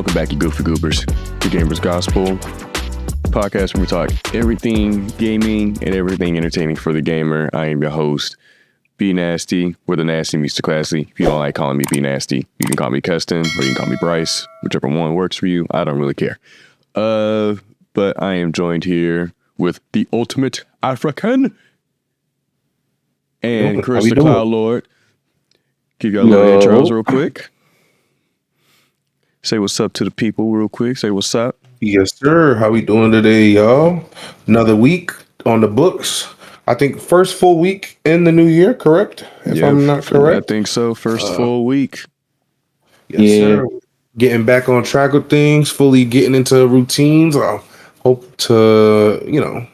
Welcome back, you goofy goobers, to Gamers Gospel, podcast where we talk everything gaming and everything entertaining for the gamer. I am your host, B-Nazty, where the nasty meets the classy. If you don't like calling me B-Nazty, you can call me Keston or you can call me Bryce, whichever one works for you. I don't really care. But I am joined here with the ultimate African and Chris the Cloudlorde. Give y'all a little intros real quick. Say what's up to the people real quick. Say what's up. Yes, sir. How we doing today, y'all? Another week on the books. I think first full week in the new year, correct? If I'm not correct. I think so. First full week. Yes, sir. Getting back on track with things, fully getting into routines. I hope to,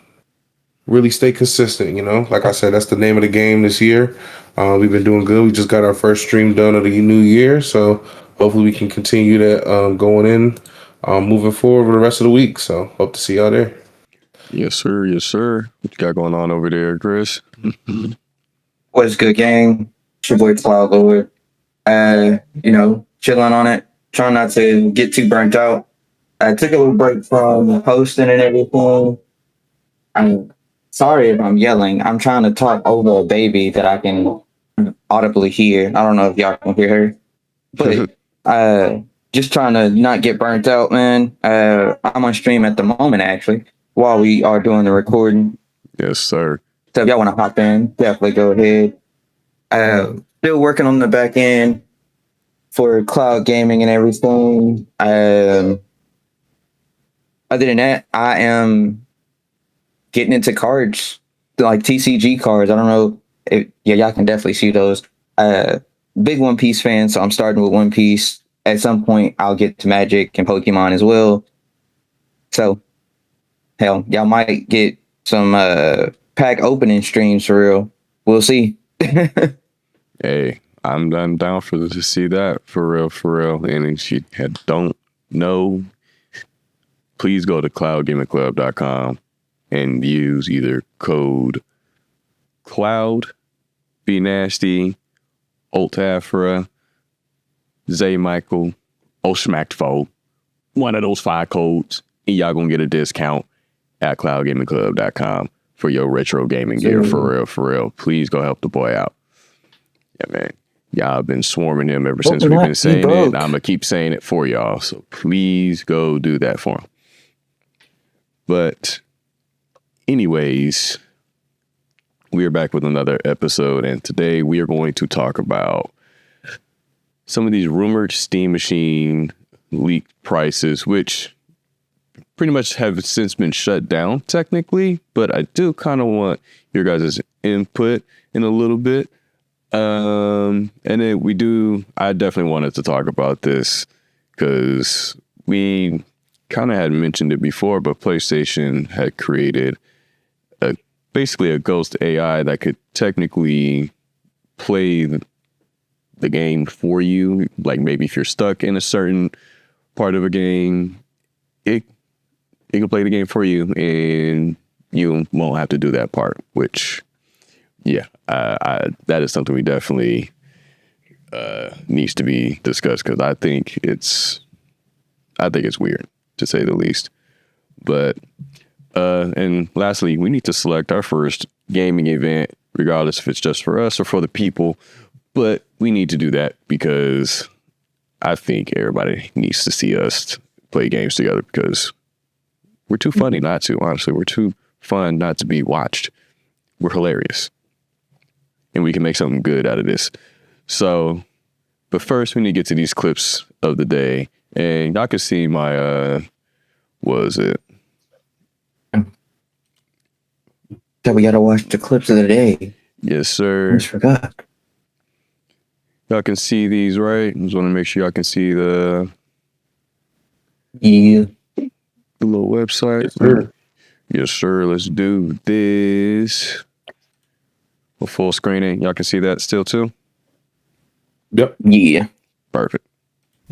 really stay consistent, Like I said, that's the name of the game this year. We've been doing good. We just got our first stream done of the new year, so hopefully we can continue that going in, moving forward for the rest of the week. So hope to see y'all there. Yes, sir. Yes, sir. What you got going on over there, Chris? What's good, gang? It's your boy Cloudlorde. Chilling on it. Trying not to get too burnt out. I took a little break from hosting and everything. I'm sorry if I'm yelling. I'm trying to talk over a baby that I can audibly hear. I don't know if y'all can hear her. But just trying to not get burnt out, man. I'm on stream at the moment, actually, while we are doing the recording. Yes, sir. So if y'all want to hop in, definitely go ahead. Still working on the back end for cloud gaming and everything. Other than that, I am getting into cards, like TCG cards. I don't know. Y'all can definitely see those. Big One Piece fan, so I'm starting with One Piece. At some point, I'll get to Magic and Pokemon as well. So, hell, y'all might get some pack opening streams for real. We'll see. Hey, I'm down to see that for real. And if you don't know, please go to cloudgamingclub.com and use either code Cloud, B-Nazty, Alt-Afra, Zay Michael, Oshmackfo, one of those 5 codes, and y'all gonna get a discount at cloudgamingclub.com for your retro gaming gear. For real. Please go help the boy out. Yeah, man. Y'all have been swarming him ever since we've been saying it. I'm gonna keep saying it for y'all. So please go do that for him. But anyways, we are back with another episode, and today we are going to talk about some of these rumored Steam Machine leaked prices, which pretty much have since been shut down technically, but I do kind of want your guys' input in a little bit. And then I definitely wanted to talk about this because we kind of had mentioned it before, but PlayStation had created basically a ghost AI that could technically play the game for you. Like maybe if you're stuck in a certain part of a game, it can play the game for you and you won't have to do that part, which, that is something we definitely needs to be discussed because I think it's weird, to say the least. But and lastly, we need to select our first gaming event, regardless if it's just for us or for the people. But we need to do that because I think everybody needs to see us play games together because we're too funny not to, honestly. We're too fun not to be watched. We're hilarious. And we can make something good out of this. So, but first we need to get to these clips of the day. And y'all can see my, what is it? So we gotta watch the clips of the day. Yes, sir. I just forgot. Y'all can see these, right? Just want to make sure y'all can see the little website. Yes, sir. Yes, sir. Let's do this. With full screening. Y'all can see that still too? Yep. Yeah. Perfect.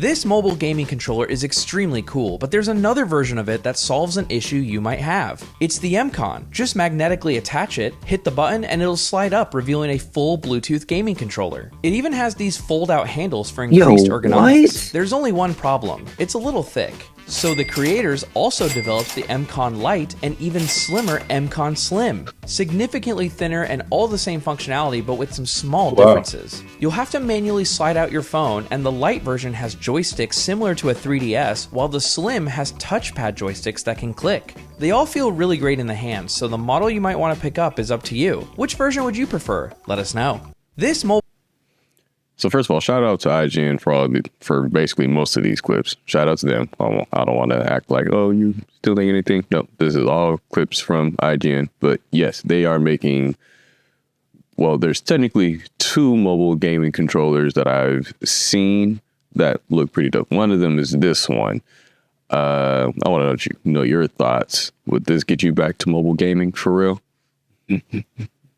This mobile gaming controller is extremely cool, but there's another version of it that solves an issue you might have. It's the M-Con. Just magnetically attach it, hit the button, and it'll slide up, revealing a full Bluetooth gaming controller. It even has these fold-out handles for increased ergonomics. What? There's only one problem. It's a little thick. So the creators also developed the M-Con Lite and even slimmer M-Con Slim. Significantly thinner and all the same functionality, but with some small differences. You'll have to manually slide out your phone, and the Lite version has joysticks similar to a 3DS, while the Slim has touchpad joysticks that can click. They all feel really great in the hands, so the model you might want to pick up is up to you. Which version would you prefer? Let us know. So first of all, shout out to IGN for basically most of these clips. Shout out to them. I don't want to act like, oh, you still think anything? No, this is all clips from IGN. But yes, they are making, well, there's technically 2 mobile gaming controllers that I've seen that look pretty dope. One of them is this one. I want to know your thoughts. Would this get you back to mobile gaming for real?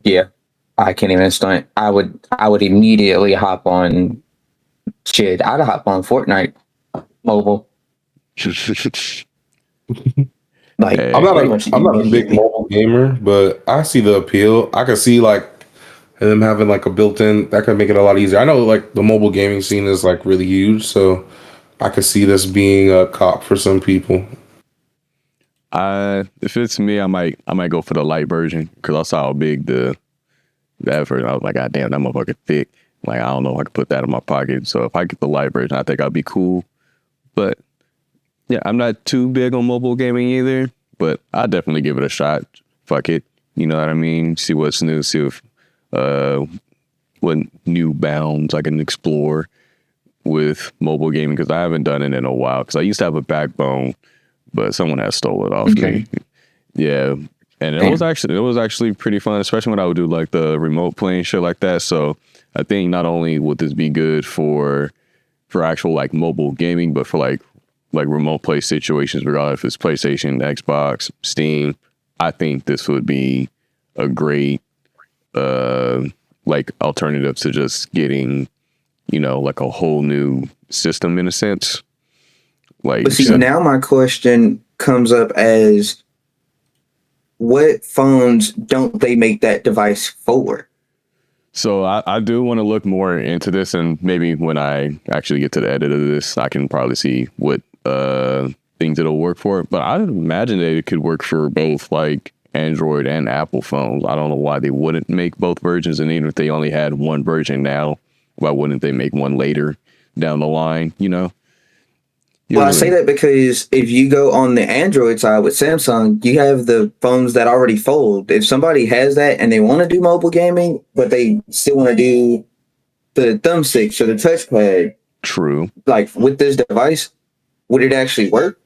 Yeah. I can't even stunt. I would immediately hop on shit. I'd hop on Fortnite mobile. Like I'm not a big mobile gamer, but I see the appeal. I could see like them having like a built-in that could make it a lot easier. I know like the mobile gaming scene is like really huge, so I could see this being a cop for some people. If it's me, I might go for the light version because I saw how big that version. I was like, God damn, that motherfucker thick. Like, I don't know if I could put that in my pocket. So if I get the light version, I think I'll be cool. But yeah, I'm not too big on mobile gaming either, but I'll definitely give it a shot. Fuck it. You know what I mean? See what's new, see if what new bounds I can explore with mobile gaming, because I haven't done it in a while. Because I used to have a backbone, but someone has stole it off me. Yeah. And it was actually pretty fun, especially when I would do like the remote play and shit like that. So I think not only would this be good for actual like mobile gaming, but for like remote play situations, regardless if it's PlayStation, Xbox, Steam, I think this would be a great like alternative to just getting, you know, like a whole new system in a sense. Like, but see, now my question comes up as, what phones don't they make that device for? So I do want to look more into this, and maybe when I actually get to the edit of this, I can probably see what things it'll work for. But I imagine that it could work for both like Android and Apple phones. I don't know why they wouldn't make both versions, and even if they only had one version now, why wouldn't they make one later down the line, you know? Well, I say that because if you go on the Android side with Samsung, you have the phones that already fold. If somebody has that and they want to do mobile gaming, but they still want to do the thumbsticks or the touchpad, true. Like with this device, would it actually work?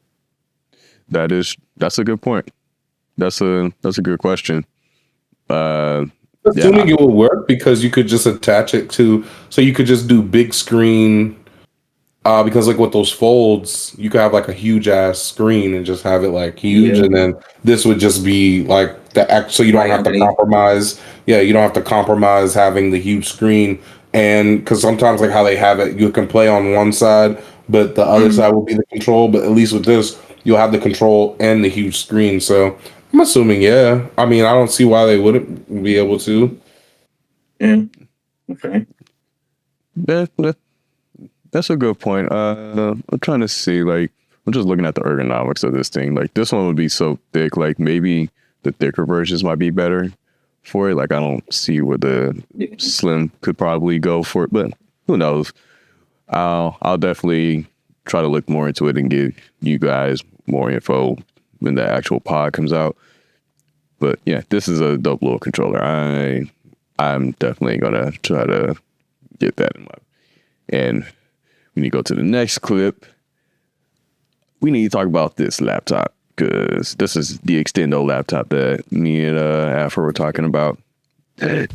That's a good point. That's a good question. Assuming it will work because you could just attach it to, so you could just do big screen. Because like with those folds, you could have like a huge ass screen and just have it like huge, and then this would just be like the act. So you don't have to compromise. Yeah, you don't have to compromise having the huge screen, and because sometimes like how they have it, you can play on one side, but the other side will be the control. But at least with this, you'll have the control and the huge screen. So I'm assuming, yeah. I mean, I don't see why they wouldn't be able to. Yeah. Okay. That's a good point. I'm trying to see, like, I'm just looking at the ergonomics of this thing. Like, this one would be so thick, like, maybe the thicker versions might be better for it. Like, I don't see where the slim could probably go for it, but who knows? I'll definitely try to look more into it and give you guys more info when the actual pod comes out. But yeah, this is a dope little controller. I'm definitely gonna try to get that in my. And we need to go to the next clip. We need to talk about this laptop because this is the Extendo laptop that me and Afro were talking about.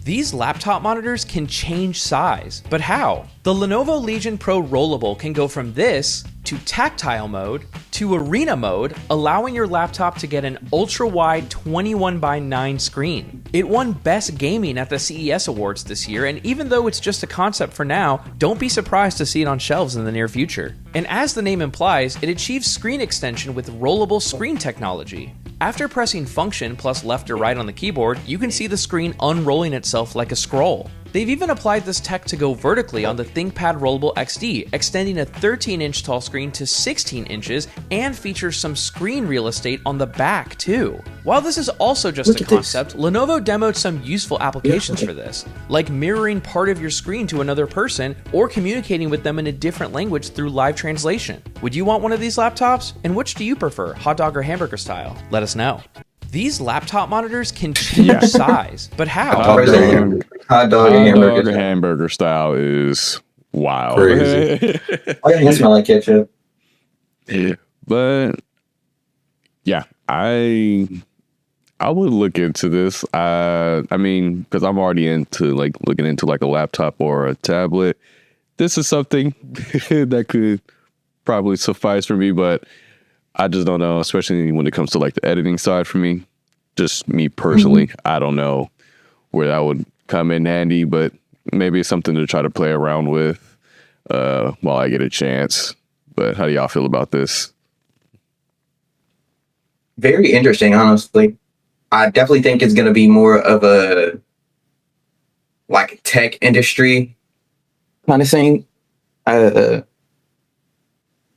These laptop monitors can change size, but how? The Lenovo Legion Pro Rollable can go from this to tactile mode to arena mode, allowing your laptop to get an ultra-wide 21:9 screen. It won Best Gaming at the CES Awards this year, and even though it's just a concept for now, don't be surprised to see it on shelves in the near future. And as the name implies, it achieves screen extension with rollable screen technology. After pressing function plus left or right on the keyboard, you can see the screen unrolling itself like a scroll. They've even applied this tech to go vertically on the ThinkPad Rollable XD, extending a 13-inch tall screen to 16 inches and features some screen real estate on the back too. While this is also just a concept, Lenovo demoed some useful applications for this, like mirroring part of your screen to another person or communicating with them in a different language through live translation. Would you want one of these laptops? And which do you prefer, hot dog or hamburger style? Let us know. These laptop monitors can change size, but how? Hot dog and hamburger style is wild. Crazy. I think it smell like ketchup. Yeah, but yeah, I would look into this. I mean, because I'm already into like looking into like a laptop or a tablet. This is something that could probably suffice for me, but I just don't know, especially when it comes to like the editing side for me. Just me personally, I don't know where that would come in handy, but maybe it's something to try to play around with while I get a chance. But how do y'all feel about this? Very interesting, honestly. I definitely think it's going to be more of a like tech industry kind of thing.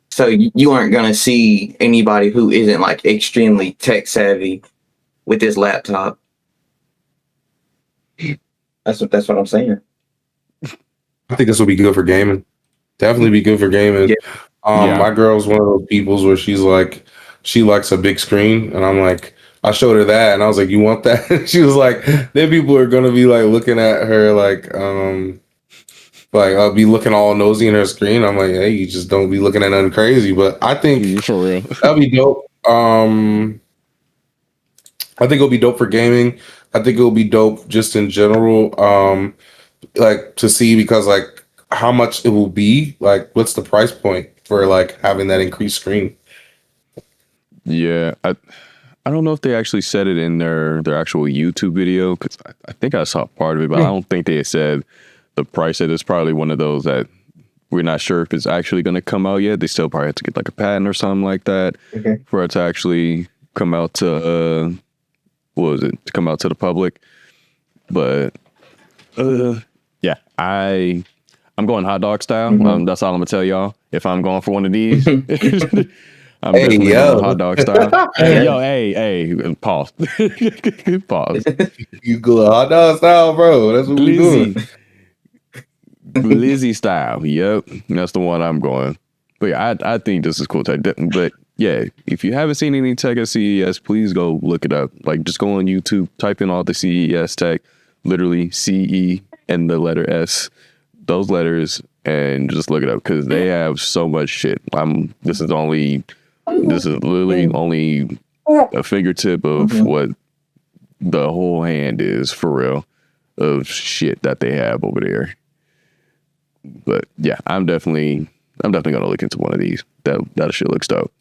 So you aren't going to see anybody who isn't like extremely tech savvy with this laptop. That's what I'm saying. I think this will be good for gaming. Definitely be good for gaming. Yeah. My girl's one of those peoples where she's like, she likes a big screen, and I'm like, I showed her that, and I was like, "You want that?" She was like, "Then people are gonna be like looking at her like I'll be looking all nosy in her screen." I'm like, "Hey, you just don't be looking at nothing crazy." But I think For real, that'll be dope. I think it'll be dope for gaming. I think it'll be dope just in general. Like to see, because like how much it will be. Like, what's the price point for like having that increased screen? yeah. I don't know if they actually said it in their actual YouTube video, because I think I saw part of it, but I don't think they said the price. It is probably one of those that we're not sure if it's actually going to come out yet. They still probably have to get like a patent or something like that for it to actually come out to to come out to the public. But yeah, I'm going hot dog style. That's all I'm gonna tell y'all. If I'm going for one of these, I'm definitely going hot dog style. Yo, hey, pause. Pause. You go hot dog style, bro. That's what we're doing. Glizzy style. Yep, that's the one I'm going. But yeah, I think this is cool tech. But yeah, if you haven't seen any tech at CES, please go look it up. Like, just go on YouTube, type in all the CES tech, literally CE and the letter S, those letters, and just look it up, because they have so much shit. This is literally only a fingertip of what the whole hand is, for real, of shit that they have over there. But yeah, I'm definitely gonna look into one of these. That shit looks dope.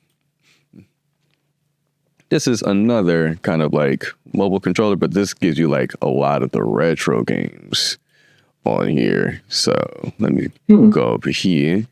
This is another kind of like mobile controller, but this gives you like a lot of the retro games on here. So let me go over here.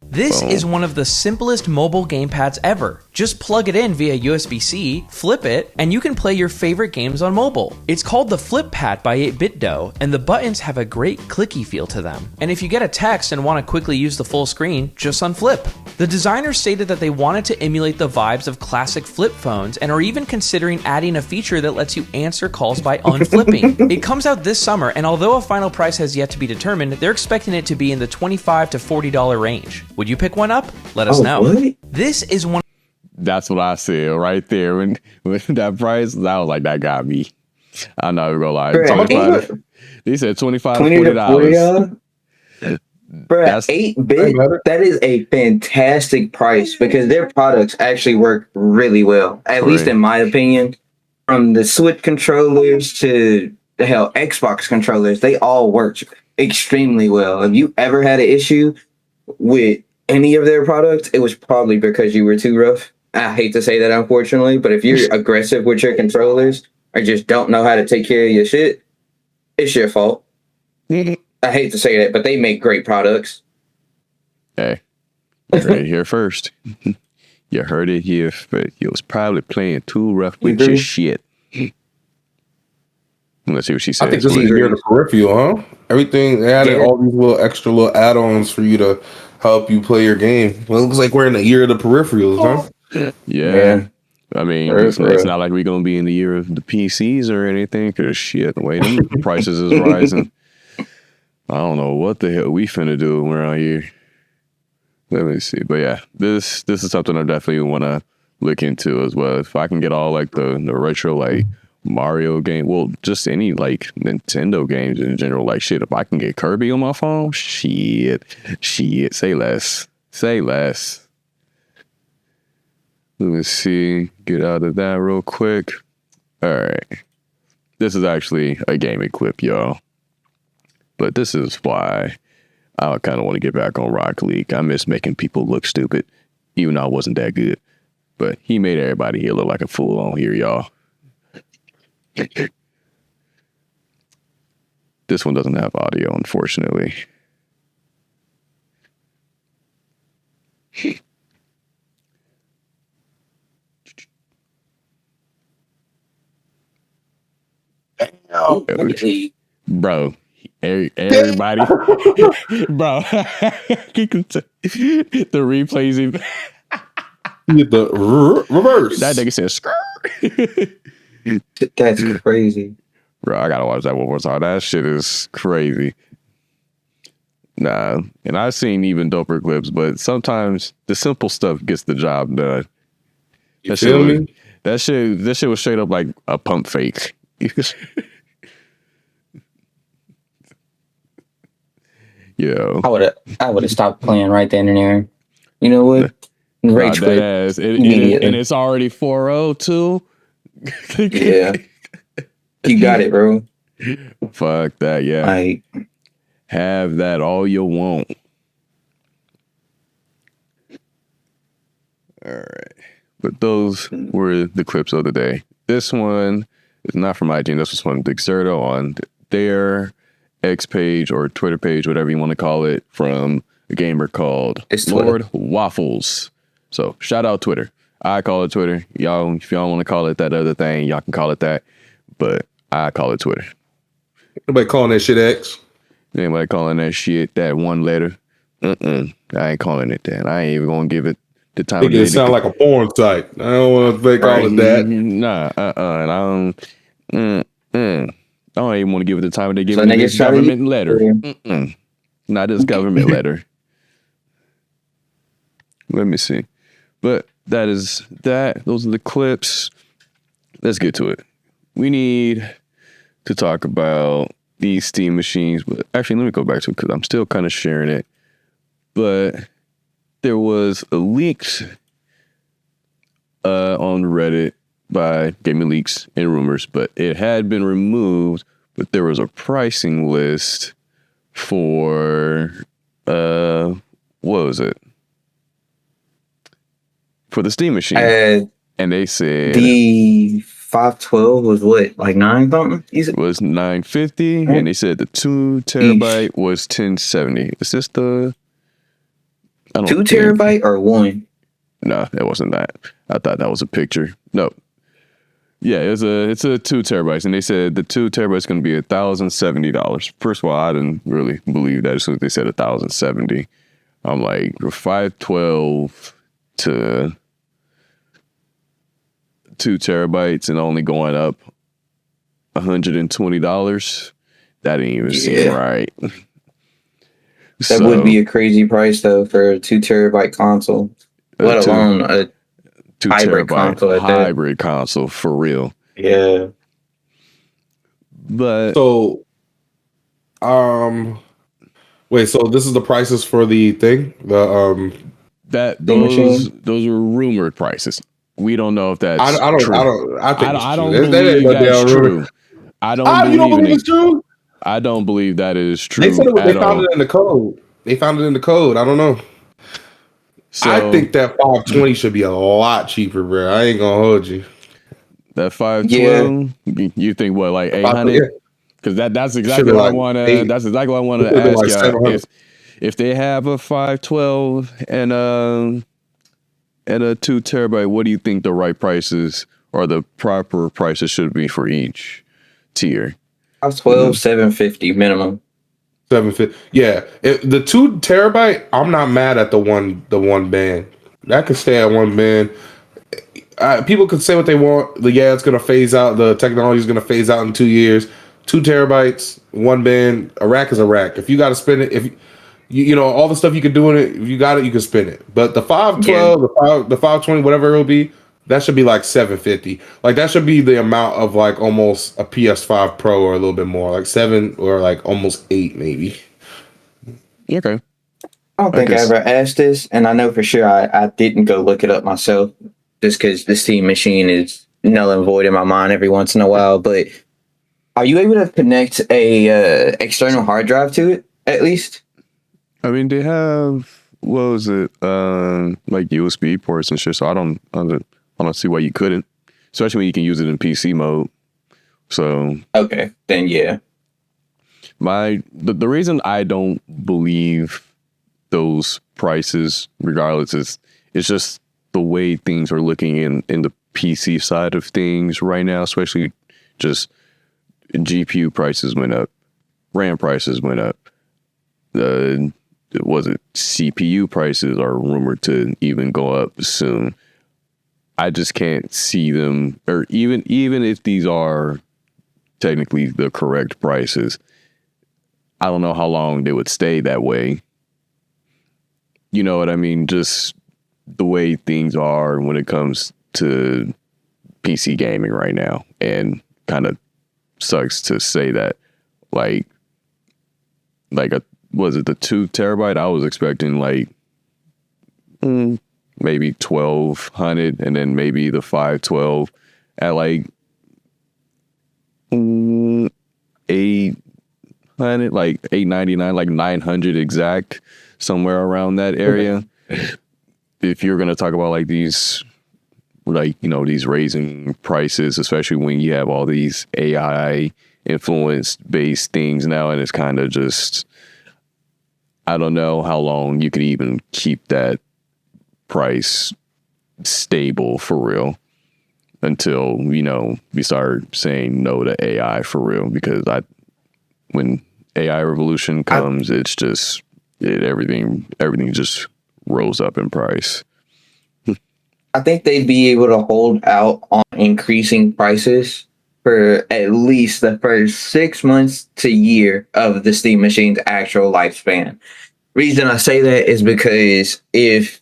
This is one of the simplest mobile gamepads ever. Just plug it in via USB-C, flip it, and you can play your favorite games on mobile. It's called the Flip Pad by 8BitDo, and the buttons have a great clicky feel to them. And if you get a text and want to quickly use the full screen, just unflip. The designers stated that they wanted to emulate the vibes of classic flip phones and are even considering adding a feature that lets you answer calls by unflipping. It comes out this summer, and although a final price has yet to be determined, they're expecting it to be in the $25 to $40 range. Would you pick one up? Let us know. What? This is one. That's what I said right there. When that price, I was like, that got me. I'm not even gonna lie. Bruh, They said $25 $20 to to $40. Bruh, 8-bit, that is a fantastic price, because their products actually work really well, at least in my opinion. From the Switch controllers to the Xbox controllers, they all work extremely well. If you ever had an issue with any of their products, it was probably because you were too rough. I hate to say that, unfortunately, but if you're aggressive with your controllers, or just don't know how to take care of your shit, it's your fault. I hate to say that, but they make great products. Hey, you heard it here first. You heard it here, but you was probably playing too rough with your shit. Let's see what she says. I think this is the year of the peripheral, huh? Everything, they added all these little extra little add-ons for you to help you play your game. Well, it looks like we're in the year of the peripherals, huh? Yeah. I mean, it's not like we're going to be in the year of the PCs or anything, because shit, the way them prices is rising. I don't know what the hell we finna do around here. Let me see. But yeah, this is something I definitely want to look into as well. If I can get all like the retro like Mario game, well, just any like Nintendo games in general, like shit, if I can get Kirby on my phone, shit, say less. Let me see, get out of that real quick. All right, this is actually a gaming clip, y'all, but this is why I kind of want to get back on Rocket League. I miss making people look stupid, even though I wasn't that good, but he made everybody here look like a fool on here, y'all. This one doesn't have audio, unfortunately. Bro, everybody, bro, the replays even. The reverse. That nigga said skirt. That's crazy. Bro, I gotta watch that one more time. That shit is crazy. Nah, and I've seen even doper clips, but sometimes the simple stuff gets the job done. You feel me? That shit was straight up like a pump fake. Yo, I would have stopped playing right then and there. You know what? Rage quit immediately. And it's already 4-0 too. Yeah, you got it, bro. Fuck that, yeah. Have that all you want. All right, but those were the clips of the day. This one is not from IGN. This was from Dexerto on their X page or Twitter page, whatever you want to call it, from a gamer called Lord Waffles. So shout out Twitter. I call it Twitter. Y'all, if y'all want to call it that other thing, y'all can call it that. But I call it Twitter. Nobody calling that shit X. Anybody calling that shit that one letter? I ain't calling it that. I ain't even gonna give it the time. It sound like a porn site. I don't want to call it that. Nah, and I don't even want to give it the time they give it this government letter. Not this government letter. Let me see. But that is that. Those are the clips. Let's get to it. We need to talk about these Steam machines. But actually, let me go back to it because I'm still kind of sharing it. But there was a leak on Reddit by Gaming Leaks and Rumors, but it had been removed. But there was a pricing list for what was it? For the Steam machine. And they said the 512 was what, like 9 something? It was $950, and they said the 2 terabyte was $1070. Is this the 2 terabyte or 1? No, it wasn't that. I thought that was a picture. No. Yeah, it's a 2 terabytes, and they said the 2 terabytes is going to be $1,070. First of all, I didn't really believe that as soon as they said $1,070. I'm like, 512 to 2 terabytes and only going up $120. That didn't even seem right. That would be a crazy price though for a 2 terabyte console, let alone a 2 hybrid terabyte console. Hybrid console for real. Yeah. But so, wait. So this is the prices for the thing. Those are rumored prices. We don't know if that's true. I don't believe that's true. I don't believe it's true. I don't believe that is true. They said they found it in the code. They found it in the code. I don't know. So, I think that 520 should be a lot cheaper, bro. I ain't gonna hold you. That 512, you think what, like 800? Yeah. Because that's exactly what I want to. That's exactly what I wanted to ask like y'all. 700. If they have a 512 and a 2 terabyte, what do you think the right prices or the proper prices should be for each tier? 12, 750 minimum. 750. Yeah, the 2 terabyte. I'm not mad at the one band. That could stay at one band. People could say what they want. Yeah, it's gonna phase out. The technology is gonna phase out in 2 years. 2 terabytes, one band. A rack is a rack. If you got to spend it, if you know all the stuff you can do in it, if you got it, you can spin it. But the 512, the 520, whatever it will be, that should be like 750. Like that should be the amount of like almost a PS5 Pro or a little bit more, like 7 or like almost 8 maybe. Okay. I don't think I ever asked this, and I know for sure I didn't go look it up myself, just because the Steam machine is null and void in my mind every once in a while. But are you able to connect a external hard drive to it at least? I mean, they have, what was it, like USB ports and shit. So I don't see why you couldn't, especially when you can use it in PC mode. So okay, then yeah. The reason I don't believe those prices, regardless, is it's just the way things are looking in the PC side of things right now, especially just GPU prices went up, RAM prices went up. CPU prices are rumored to even go up soon. I just can't see them, or even if these are technically the correct prices, I don't know how long they would stay that way. You know what I mean? Just the way things are when it comes to PC gaming right now. And kind of sucks to say that, was it the 2 terabyte? I was expecting like maybe 1,200, and then maybe the 512 at like 800, like 899, like 900 exact, somewhere around that area. If you're gonna talk about like these, like, you know, these raising prices, especially when you have all these AI influenced based things now, and it's kind of just, I don't know how long you could even keep that price stable for real until, you know, we start saying no to AI for real. Because when AI revolution comes, it's just everything just rose up in price. I think they'd be able to hold out on increasing prices for at least the first 6 months to year of the Steam machine's actual lifespan. Reason I say that is because if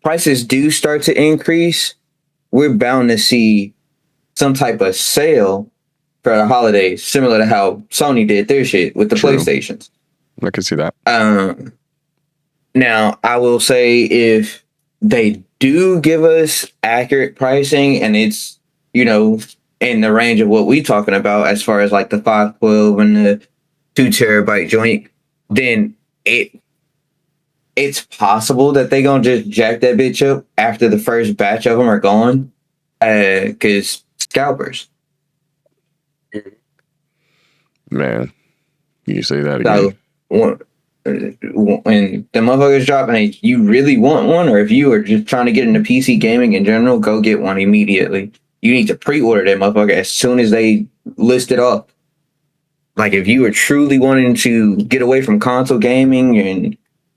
prices do start to increase, we're bound to see some type of sale for the holidays, similar to how Sony did their shit with the True. PlayStations. I can see that. Now, I will say if they do give us accurate pricing and it's, you know, in the range of what we're talking about as far as like the 512 and the 2 terabyte joint, then it's possible that they gonna just jack that bitch up after the first batch of them are gone, because scalpers. Man, you say that again. So when the motherfuckers drop and you really want one, or if you are just trying to get into PC gaming in general, go get one immediately. You need to pre-order that motherfucker as soon as they list it off. Like if you are truly wanting to get away from console gaming and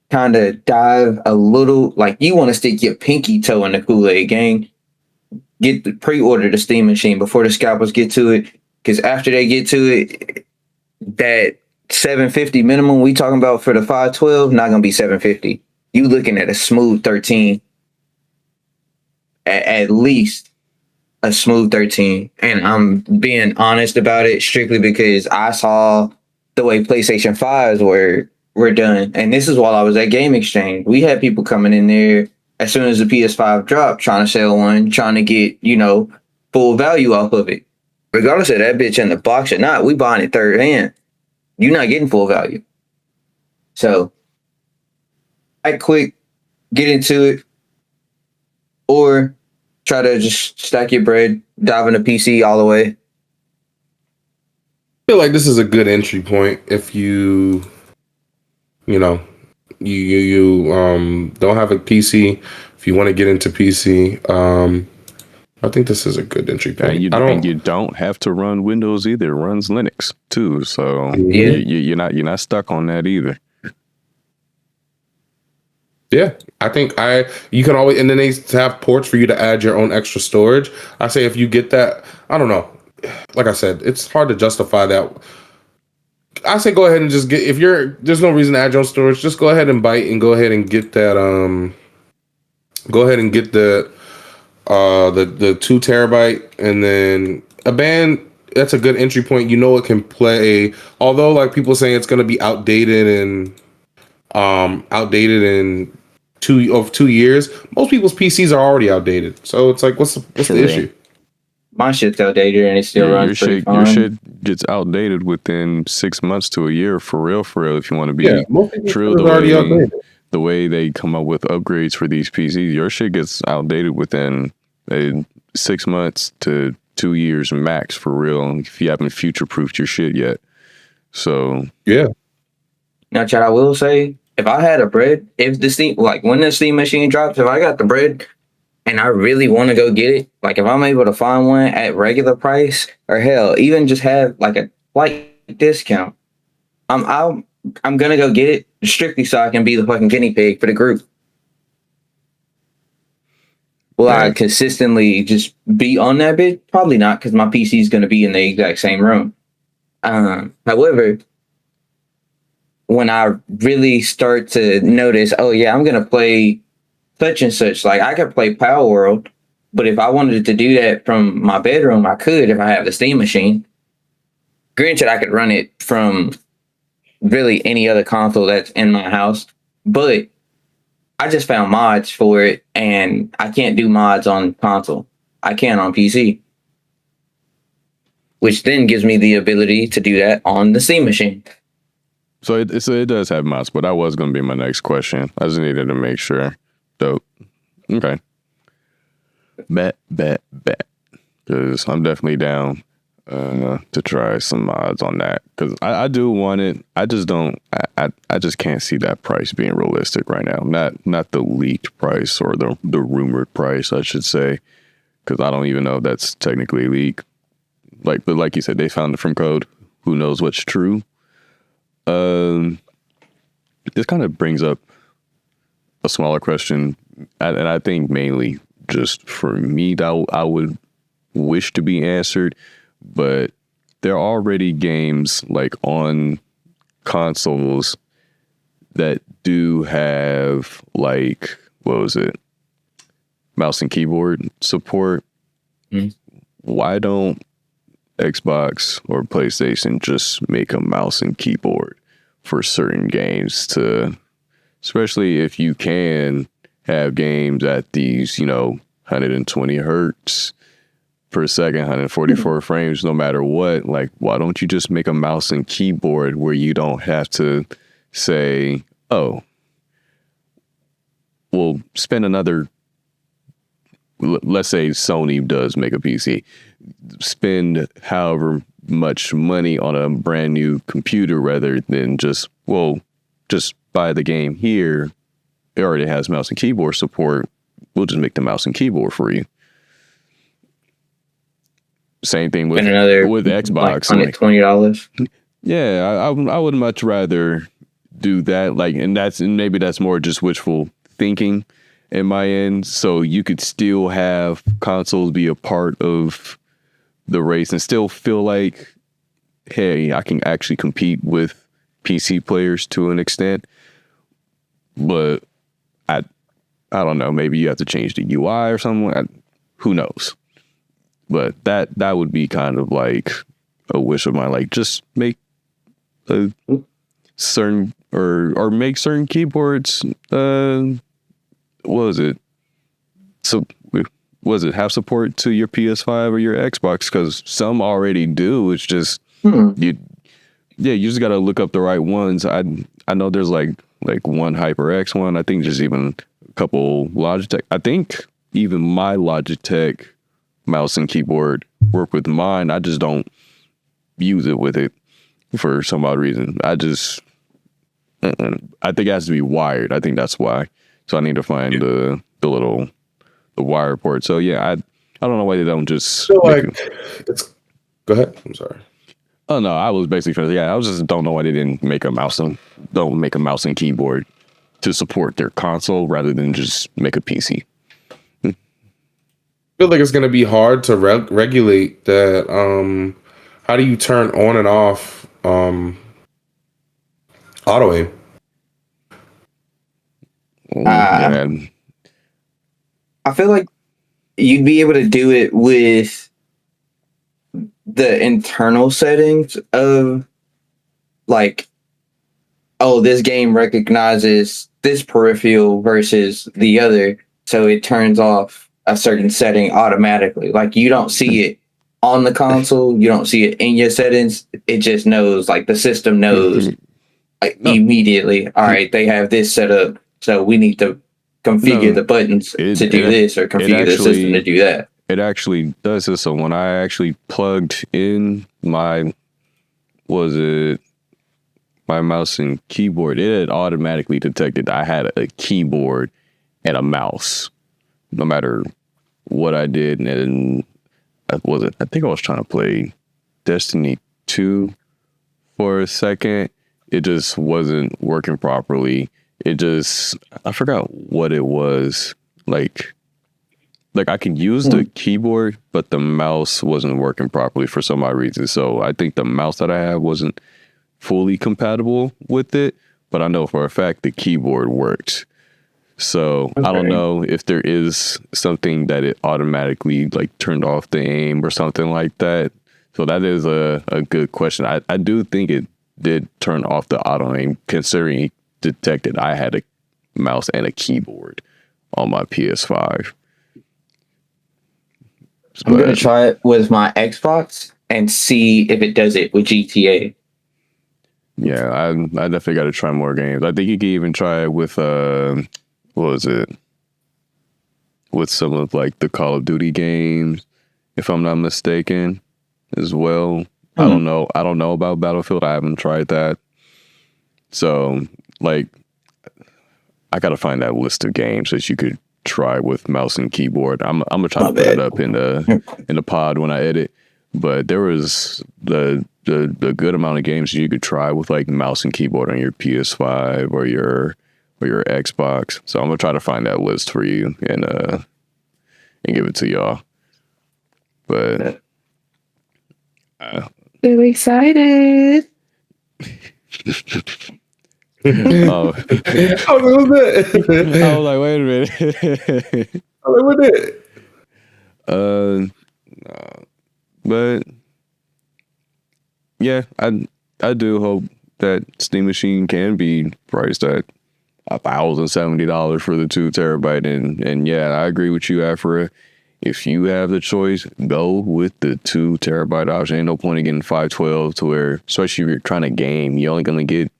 kind of dive a little, like you want to stick your pinky toe in the Kool-Aid gang, pre-order the Steam machine before the scalpers get to it. Because after they get to it, that 750 minimum we talking about for the 512 not gonna be 750. You looking at a smooth 13, at least a smooth 13. And I'm being honest about it strictly because I saw the way PlayStation 5s were done, and this is while I was at Game Exchange. We had people coming in there as soon as the PS5 dropped, trying to sell one, trying to get, you know, full value off of it. Regardless of that bitch in the box or not, we buying it third hand. You're not getting full value. So, quick, get into it, or try to just stack your bread, dive into PC all the way. I feel like this is a good entry point if you know, you don't have a PC. If you want to get into PC, I think this is a good entry point. And you don't have to run Windows either. It runs Linux too, so you're not stuck on that either. Yeah, I think you can always, and then they have ports for you to add your own extra storage. I say if you get that, I don't know. Like I said, it's hard to justify that. I say go ahead and just get, there's no reason to add your own storage, just go ahead and bite and go ahead and get that, go ahead and get the 2 terabyte, and then a band, that's a good entry point. You know, it can play, although like people saying it's going to be outdated in 2 years. Most people's PCs are already outdated. So it's like, what's the issue? My shit's outdated and it still runs pretty fine. Your shit gets outdated within 6 months to a year, for real. If you want to be true, the way they come up with upgrades for these PCs, your shit gets outdated within 6 months to 2 years max, for real, if you haven't future-proofed your shit yet. So yeah. Now, Chad, I will say, if I had a bread, if the Steam, like when the Steam machine drops, if I got the bread and I really want to go get it, like if I'm able to find one at regular price, or hell, even just have like a slight discount, I'm gonna go get it strictly so I can be the fucking guinea pig for the group. Will I consistently just be on that bitch? Probably not, because my PC is gonna be in the exact same room. However, when I really start to notice, oh yeah, I'm gonna play such and such, like I could play Power World, but if I wanted to do that from my bedroom, I could if I have the Steam machine. Granted, I could run it from really any other console that's in my house, but I just found mods for it, and I can't do mods on console. I can on PC, which then gives me the ability to do that on the Steam machine. So it does have mods, but that was going to be my next question. I just needed to make sure. Dope. Okay. Bet. Because I'm definitely down to try some mods on that. Because I do want it. I just don't. I just can't see that price being realistic right now. Not the leaked price, or the rumored price, I should say. Because I don't even know if that's technically leaked. But like you said, they found it from code. Who knows what's true? This kind of brings up a smaller question, and I think mainly just for me that I would wish to be answered, but there are already games like on consoles that do have like, what was it, mouse and keyboard support. Why don't Xbox or PlayStation just make a mouse and keyboard for certain games, to, especially if you can have games at these, 120 hertz per second, 144 frames, no matter what? Like, why don't you just make a mouse and keyboard where you don't have to say, oh, we'll spend another, let's say Sony does make a PC, spend however much money on a brand new computer rather than just buy the game here. It already has mouse and keyboard support. We'll just make the mouse and keyboard for you. Same thing with Xbox. Like $20. Yeah, I would much rather do that. Like, and maybe that's more just wishful thinking in my end. So you could still have consoles be a part of the race and still feel like, hey, I can actually compete with PC players to an extent. But I don't know, maybe you have to change the UI or something. Who knows? But that would be kind of like a wish of mine. Like, just make a certain or make certain keyboards. What was it? So have support to your PS5 or your Xbox? Because some already do. It's just you just got to look up the right ones. I know there's like one HyperX one. I think there's even a couple Logitech. I think even my Logitech mouse and keyboard work with mine. I just don't use it with it for some odd reason. I think it has to be wired. I think that's why. So I need to find the wire port. So yeah, I don't know why they don't just Go ahead. I'm sorry. Oh no, I was basically finished. Yeah, I was just don't know why they didn't make a mouse and keyboard to support their console rather than just make a PC. I feel like it's going to be hard to regulate that. How do you turn on and off auto aim? I feel like you'd be able to do it with the internal settings of like, oh, this game recognizes this peripheral versus the other, so it turns off a certain setting automatically. Like you don't see it on the console, you don't see it in your settings. It just knows, like the system knows immediately. All right, they have this set up, so we need to configure the buttons to do this or configure the system to do that. It actually does this. So when I actually plugged in my mouse and keyboard, it had automatically detected I had a keyboard and a mouse, no matter what I did. And I think I was trying to play Destiny 2 for a second. It just wasn't working properly. I forgot what it was. Like I could use the keyboard, but the mouse wasn't working properly for some odd reason. So I think the mouse that I had wasn't fully compatible with it, but I know for a fact the keyboard worked. So I don't know if there is something that it automatically like turned off the aim or something like that. So that is a good question. I do think it did turn off the auto aim, considering it detected I had a mouse and a keyboard on my PS5. I'm going to try it with my Xbox and see if it does it with GTA. Yeah, I definitely got to try more games. I think you can even try it with, what was it? With some of like the Call of Duty games, if I'm not mistaken, as well. I don't know about Battlefield. I haven't tried that. So, like, I got to find that list of games that you could try with mouse and keyboard. I'm gonna try to put it up in the pod when I edit. But there was the good amount of games you could try with like mouse and keyboard on your PS5 or your Xbox. So I'm gonna try to find that list for you and give it to y'all. But really excited. Oh, I was like, wait a minute. What it? But yeah, I do hope that Steam Machine can be priced at $1,070 for the 2 terabyte. And yeah, I agree with you, Afra. If you have the choice, go with the 2 terabyte option. Ain't no point in getting 512 to where, especially if you're trying to game, you're only gonna get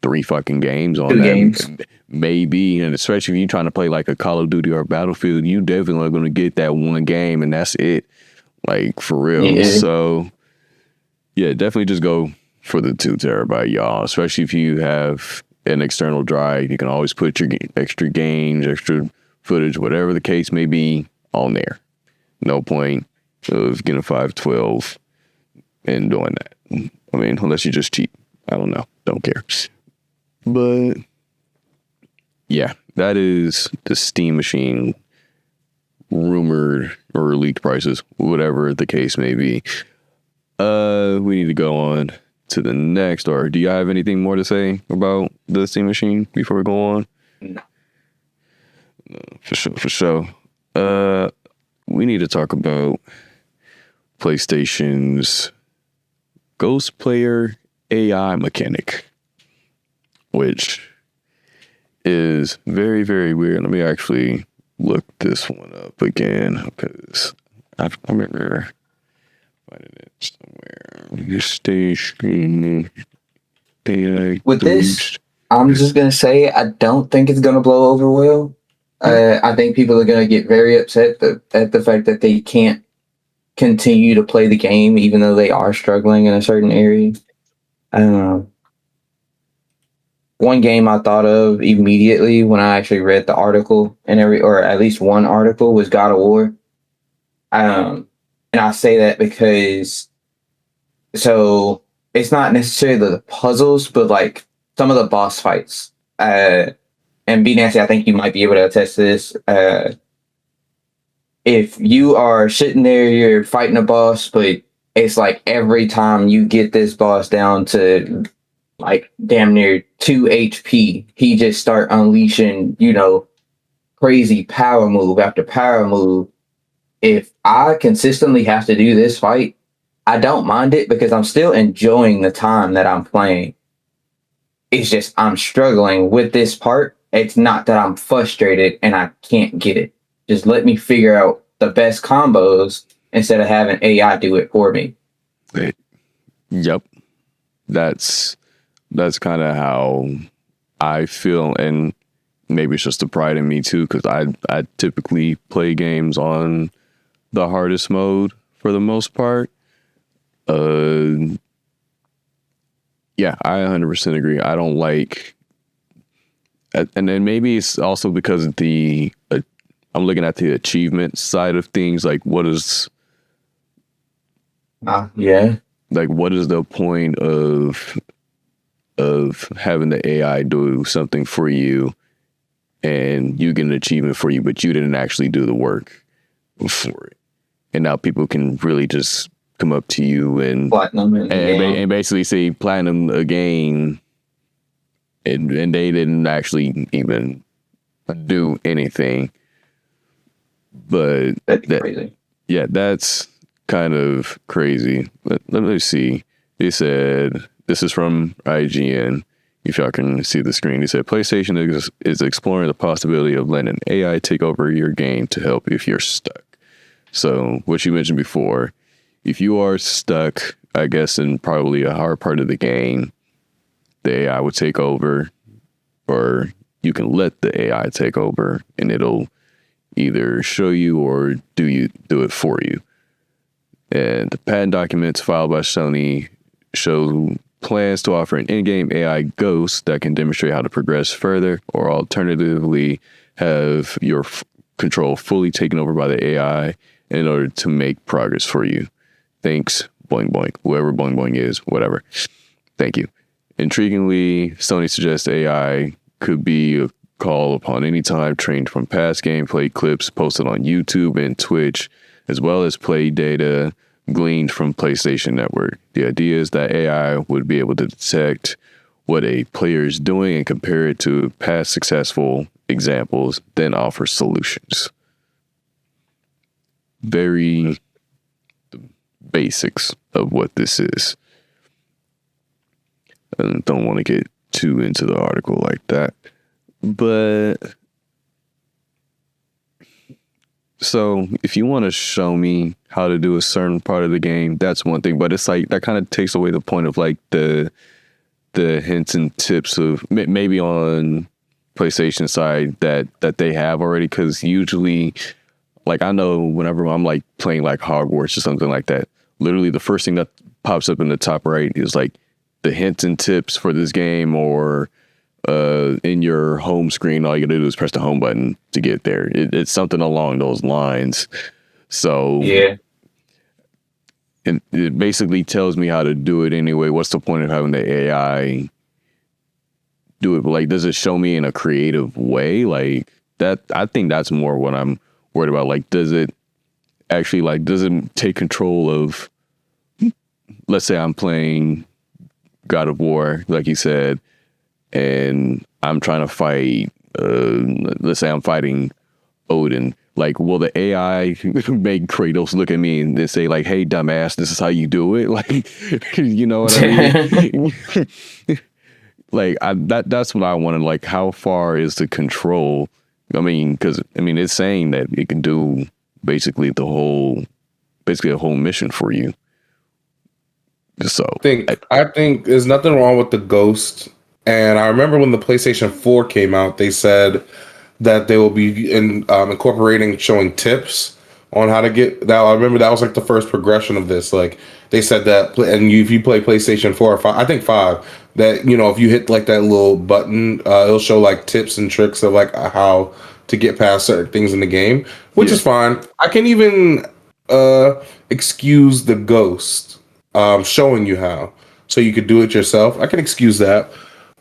3 fucking games on 2 that. games. Maybe, and especially if you're trying to play like a Call of Duty or Battlefield, you definitely are gonna get that one game and that's it. Like for real. Yeah. So yeah, definitely just go for the 2 terabyte, y'all. Especially if you have an external drive, you can always put your extra games, extra footage, whatever the case may be, on there. No point of getting 512 and doing that. I mean, unless you just cheat. I don't know. Don't care. But yeah, that is the Steam Machine rumored or leaked prices, whatever the case may be. We need to go on to the next. Or do you have anything more to say about the Steam Machine before we go on? No. For sure. We need to talk about PlayStation's Ghost Player AI mechanic, which is very, very weird. Let me actually look this one up again because I remember finding it somewhere. Station AI With this, I'm just going to say I don't think it's going to blow over well. I think people are going to get very upset at the fact that they can't continue to play the game, even though they are struggling in a certain area. I don't know. One game I thought of immediately when I actually read the article or at least one article, was God of War. And I say that because, so it's not necessarily the puzzles, but like some of the boss fights. And B-Nazty, I think you might be able to attest to this. If you are sitting there, you're fighting a boss, but it's like every time you get this boss down to like damn near 2 HP, he just start unleashing, crazy power move after power move. If I consistently have to do this fight, I don't mind it because I'm still enjoying the time that I'm playing. It's just I'm struggling with this part. It's not that I'm frustrated and I can't get it. Just let me figure out the best combos instead of having AI do it for me. Yep. That's kind of how I feel, and maybe it's just the pride in me too, because I typically play games on the hardest mode for the most part. Yeah, I 100% agree. I don't like, and then maybe it's also because of I'm looking at the achievement side of things. Like, what is what is the point of having the AI do something for you and you get an achievement for you, but you didn't actually do the work for it? And now people can really just come up to you and basically say platinum again, and they didn't actually even do anything. But that's crazy. Yeah, that's kind of crazy. Let me see. They said, this is from IGN. If y'all can see the screen, he said PlayStation is exploring the possibility of letting AI take over your game to help if you're stuck. So what you mentioned before, if you are stuck, I guess, in probably a hard part of the game, the AI would take over, or you can let the AI take over and it'll either show you or do it for you. And the patent documents filed by Sony show plans to offer an in-game AI ghost that can demonstrate how to progress further, or alternatively have your control fully taken over by the AI in order to make progress for you. Thanks, boing boing, whoever boing boing is, whatever. Thank you. Intriguingly, Sony suggests AI could be a call upon any time trained from past gameplay clips posted on YouTube and Twitch, as well as play data gleaned from PlayStation Network. The idea is that AI would be able to detect what a player is doing and compare it to past successful examples, then offer solutions. Very basics of what this is. I don't want to get too into the article like that. But so if you want to show me how to do a certain part of the game, that's one thing. But it's like that kind of takes away the point of like the hints and tips of maybe on PlayStation side that they have already. Because usually, like, I know whenever I'm like playing like Hogwarts or something like that, literally the first thing that pops up in the top right is like the hints and tips for this game, or in your home screen, all you gotta do is press the home button to get there. It's something along those lines. So yeah, it basically tells me how to do it anyway. What's the point of having the AI do it? But like, does it show me in a creative way? Like that, I think that's more what I'm worried about. Like, does it actually, like, does it take control of, let's say I'm playing God of War, like you said, and I'm trying to fight, let's say I'm fighting Odin. Like, will the AI make Kratos look at me and then say, like, hey, dumbass, this is how you do it? Like, you know what I mean? Like, that's what I wanted. Like, how far is the control? I mean, because, I mean, it's saying that it can do basically a whole mission for you. So I think there's nothing wrong with the ghost. And I remember when the PlayStation 4 came out, they said that they will be incorporating showing tips on how to get that. I remember that was like the first progression of this. Like they said that, and if you play PlayStation 4 or 5, I think 5, that if you hit like that little button, it'll show like tips and tricks of like how to get past certain things in the game, which is fine. I can even excuse the ghost showing you how, so you could do it yourself. I can excuse that,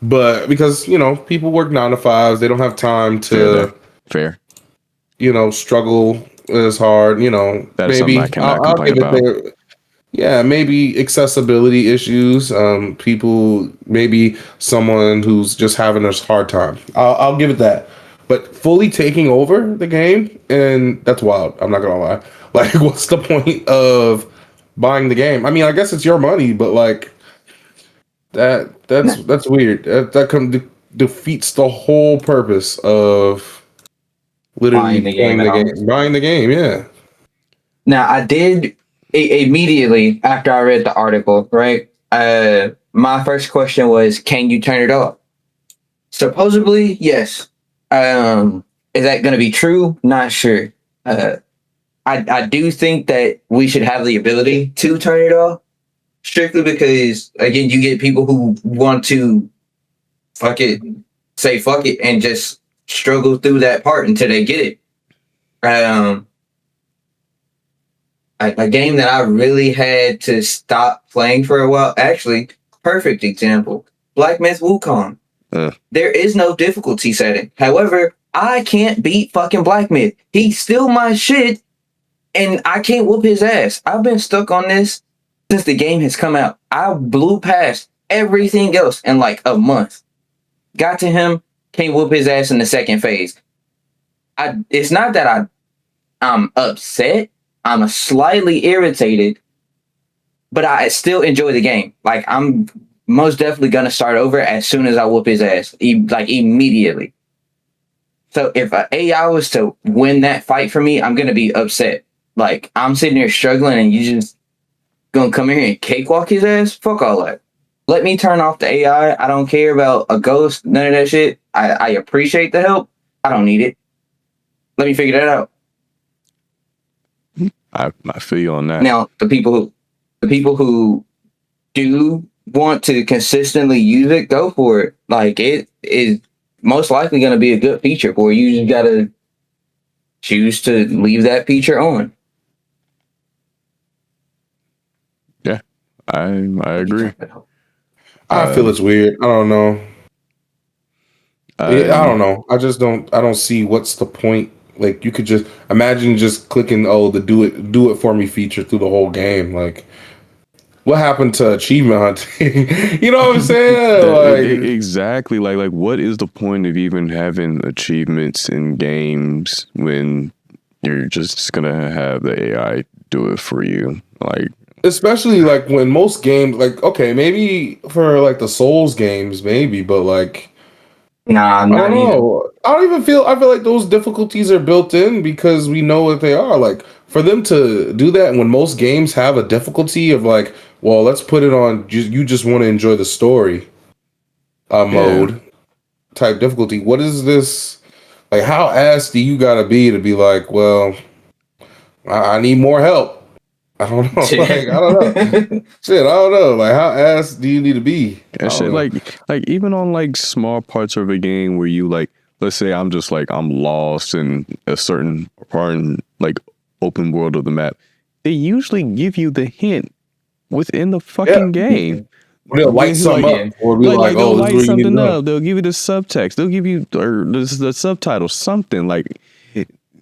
but because people work 9 to 5s, they don't have time to fair. Struggle as hard. That is maybe something I cannot I'll complain give about. it yeah, maybe accessibility issues. People, maybe someone who's just having a hard time. I'll give it that. But fully taking over the game, and that's wild. I'm not gonna lie. Like, what's the point of buying the game? I mean, I guess it's your money, but like that's weird. That defeats the whole purpose of literally Buying the game. Buying the game, yeah. Now, I did immediately after I read the article, right? My first question was, can you turn it off? Supposedly, yes. Is that going to be true? Not sure. I do think that we should have the ability to turn it off, strictly because, again, you get people who want to say fuck it, and just struggle through that part until they get it. A game that I really had to stop playing for a while, actually, perfect example, Black Myth Wukong. There is no difficulty setting. However, I can't beat fucking Black Myth. He steal my shit, and I can't whoop his ass. I've been stuck on this since the game has come out. I blew past everything else in like a month. Got to him, can't whoop his ass in the second phase. It's not that I'm upset. I'm slightly irritated, but I still enjoy the game. Like, I'm most definitely gonna start over as soon as I whoop his ass, like immediately. So if an AI was to win that fight for me, I'm gonna be upset. Like, I'm sitting here struggling, and you just gonna come here and cakewalk his ass? Fuck all that. Let me turn off the AI. I don't care about a ghost, none of that shit. I appreciate the help. I don't need it. Let me figure that out. I feel you on that. Now, the people who do want to consistently use it, go for it. Like, it is most likely going to be a good feature for you. You just got to choose to leave that feature on. Yeah, I agree. I feel it's weird. I don't know. I don't know. I don't see what's the point. Like, you could just imagine just clicking the do it for me feature through the whole game. Like, what happened to achievement hunting? You know what I'm saying? Like, exactly. Like what is the point of even having achievements in games when you're just gonna have the AI do it for you? Like, especially like when most games, like, okay, maybe for like the Souls games, maybe, but like, nah, I don't know. I feel like those difficulties are built in because we know what they are. Like, for them to do that when most games have a difficulty of like, well, let's put it on. You just want to enjoy the story mode type difficulty. What is this? Like, how ass do you gotta be to be like, well, I need more help? I don't know. Like, I don't know. Shit, I don't know. Like, how ass do you need to be? and shit, like even on like small parts of a game where you like, let's say I'm just like, I'm lost in a certain part in like open world of the map. They usually give you the hint within the fucking game. They'll light something up, or be like, they'll oh, light this is something up. They'll give you the subtext. They'll give you the subtitle, something like.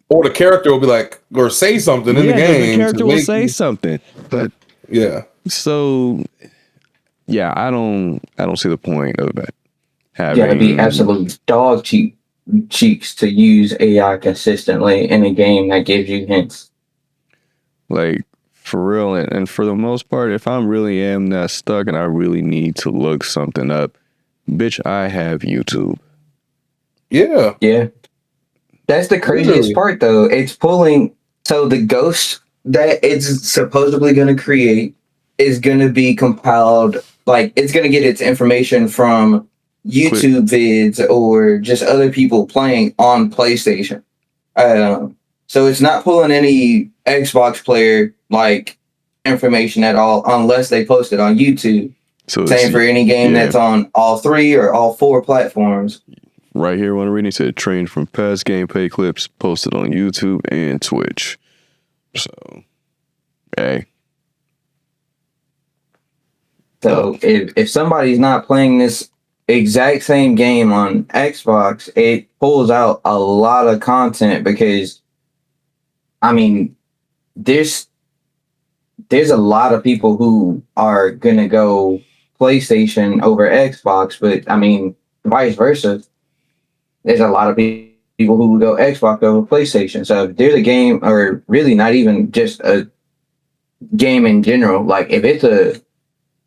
Or the character will be like, or say something in the game. The character will say something. But yeah. So yeah, I don't see the point of that. You gotta be absolute dog cheeks to use AI consistently in a game that gives you hints. Like, for real, and for the most part, if I really am that stuck and I really need to look something up, bitch, I have YouTube. Yeah. Yeah. That's the craziest part, though. It's pulling. So the ghost that it's supposedly going to create is going to be compiled. Like, it's going to get its information from YouTube vids or just other people playing on PlayStation. So it's not pulling any Xbox player like information at all unless they post it on YouTube. So same for any game that's on all 3 or all 4 platforms. Right here on the reading said trained from past gameplay clips posted on YouTube and Twitch. So, hey. So if somebody's not playing this exact same game on Xbox, it pulls out a lot of content because, I mean, there's a lot of people who are gonna go PlayStation over Xbox, but I mean, vice versa. There's a lot of people who would go Xbox over PlayStation. So if there's a game, or really not even just a game in general, like if it's a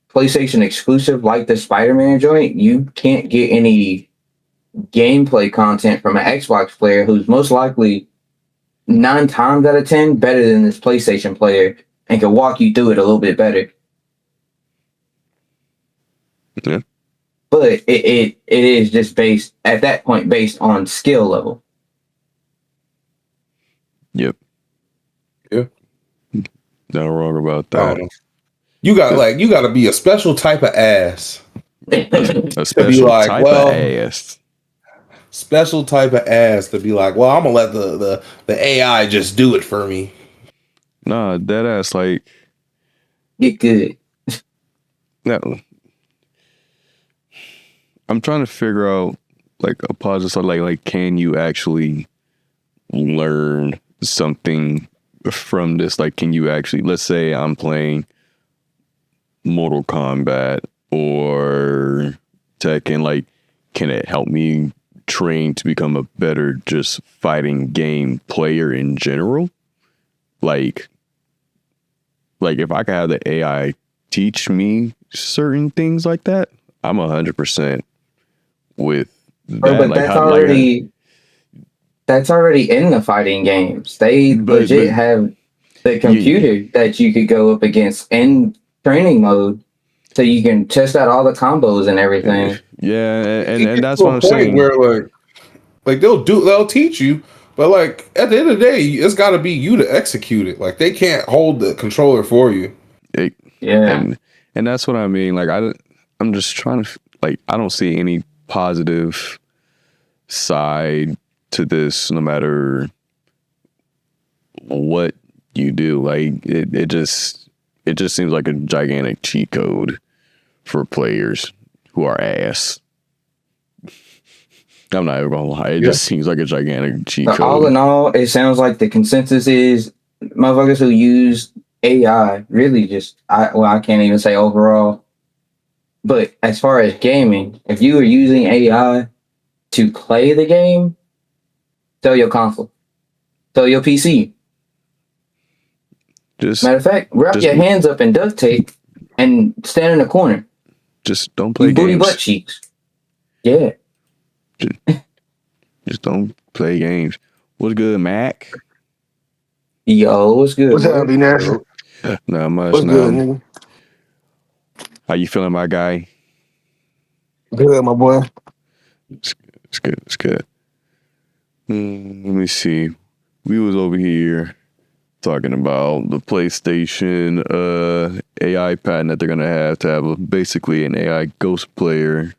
PlayStation exclusive like the Spider-Man joint, you can't get any gameplay content from an Xbox player who's most likely 9 times out of 10 better than this PlayStation player and can walk you through it a little bit better. Yeah. But it is just based at that point based on skill level. Yep. Yeah. Not wrong about that. You got to be a special type of ass. A special type of ass. Special type of ass to be like, well, I'm gonna let the AI just do it for me. Nah, that ass like get good. No. I'm trying to figure out like a positive side, like can you actually learn something from this? Like, can you actually, let's say I'm playing Mortal Kombat or Tekken, like, can it help me train to become a better just fighting game player in general? Like if I could have the AI teach me certain things like that, I'm 100% with that. But like, that's already in the fighting games. They legit have the computer that you could go up against in training mode, so you can test out all the combos and everything. Yeah, and that's what I'm saying. Where like they'll teach you, but like at the end of the day, it's got to be you to execute it. Like they can't hold the controller for you. And that's what I mean. Like I'm just trying to like I don't see any positive side to this, no matter what you do. Like it just seems like a gigantic cheat code for players who are ass. I'm not even gonna lie. It just seems like a gigantic cheat code. All in all, it sounds like the consensus is motherfuckers who use AI really just I can't even say overall. But as far as gaming, if you are using AI to play the game, sell your console. Sell your PC. Matter of fact, wrap your hands up in duct tape and stand in a corner. Just don't play games. Booty butt cheeks. Yeah. Just don't play games. What's good, Mac? Yo, what's good? What's up, B-Nazty? Not much. What's good, nigga? How you feeling, my guy? Good, my boy. It's good. It's good. Let me see. We was over here talking about the PlayStation AI patent that they're gonna have to have basically an AI ghost player.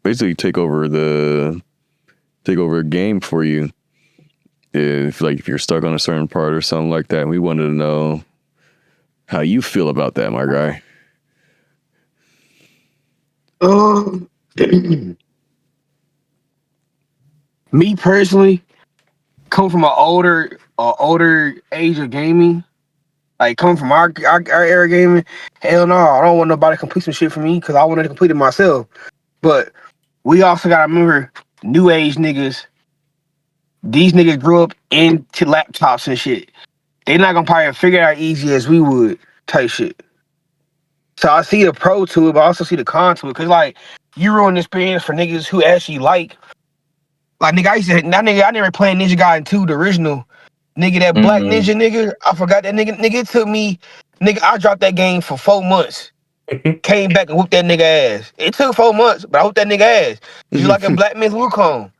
Basically take over a game for you. If you're stuck on a certain part or something like that. And we wanted to know how you feel about that, my guy. Me personally, come from an older age of gaming, like coming from our era of gaming. Hell no, I don't want nobody to complete some shit for me because I wanted to complete it myself. But we also gotta remember, new age niggas. These niggas grew up into laptops and shit. They're not gonna probably figure it out easy as we would type shit. So I see the pro to it, but I also see the con to it. Cause like you ruin the experience for niggas who actually like nigga, I never played Ninja Gaiden 2, the original. Nigga, that Black Ninja nigga, I forgot that nigga. Nigga, it took me, I dropped that game for 4 months Came back and whooped that nigga ass. It took 4 months, but I whooped that nigga ass. Just like in Black Myth Wukong.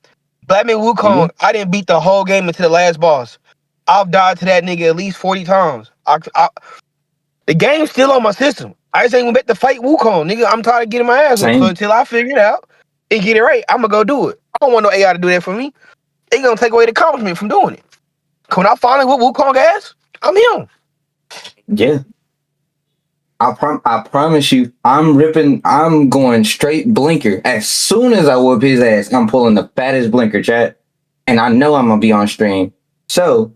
Black Myth Wukong, I didn't beat the whole game until the last boss. I've died to that nigga at least 40 times. The game's still on my system. I just ain't even bet to fight Wukong, nigga. I'm tired of getting my ass whooped. So until I figure it out and get it right, I'm gonna go do it. I don't want no AI to do that for me. They gonna take away the accomplishment from doing it. When I finally whoop Wukong ass, I'm him. Yeah. I promise you, I'm going straight blinker. As soon as I whoop his ass, I'm pulling the fattest blinker, chat. And I know I'm gonna be on stream. So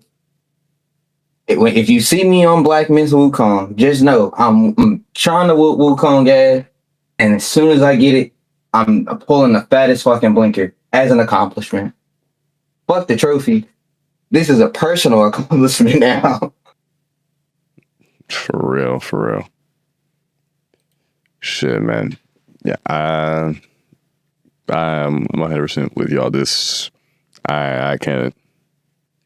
if you see me on Black Myth Wukong, just know I'm trying to whoop Wukong ass, and as soon as I get it, I'm pulling the fattest fucking blinker as an accomplishment. Fuck the trophy. This is a personal accomplishment now. For real. Shit, man. Yeah, I'm 100% with y'all. This, I can't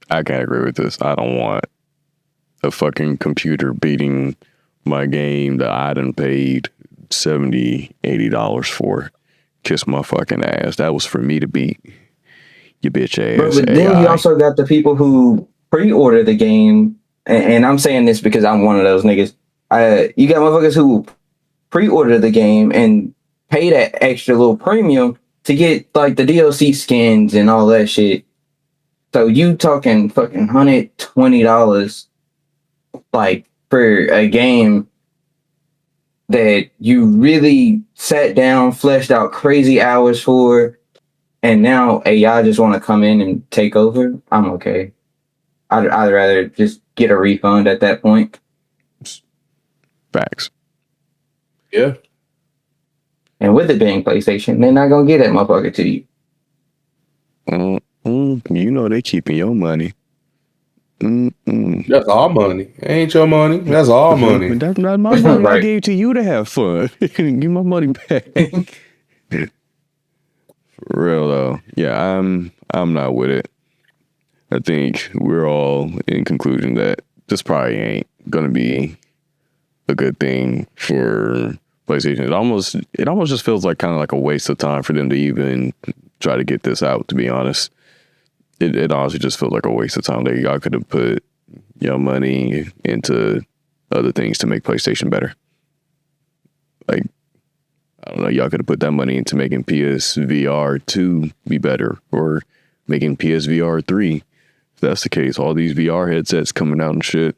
agree with this. I don't want a fucking computer beating my game that I done paid $70, $80 for. Kiss my fucking ass. That was for me to beat. You bitch ass. But then you also got the people who pre-order the game, and I'm saying this because I'm one of those niggas. You got motherfuckers who pre-order the game and pay that extra little premium to get like the DLC skins and all that shit. So you talking fucking $120 like for a game that you really sat down, fleshed out crazy hours for, and now AI just want to come in and take over. I'm okay. I'd rather just get a refund at that point. Facts. Yeah. And with it being PlayStation, they're not gonna get that motherfucker to you. You know they keeping your money. That's our money. Ain't your money. That's our money. That's not my money. Right. I gave to you to have fun. Give my money back. For real though. Yeah, I'm not with it. I think we're all in conclusion that this probably ain't gonna be a good thing for PlayStation. It almost just feels like kind of like a waste of time for them to even try to get this out, to be honest. It honestly just feels like a waste of time. That y'all could have put your money into other things to make PlayStation better. Like, I don't know, y'all could have put that money into making PSVR 2 be better, or making PSVR 3. If that's the case, all these VR headsets coming out and shit.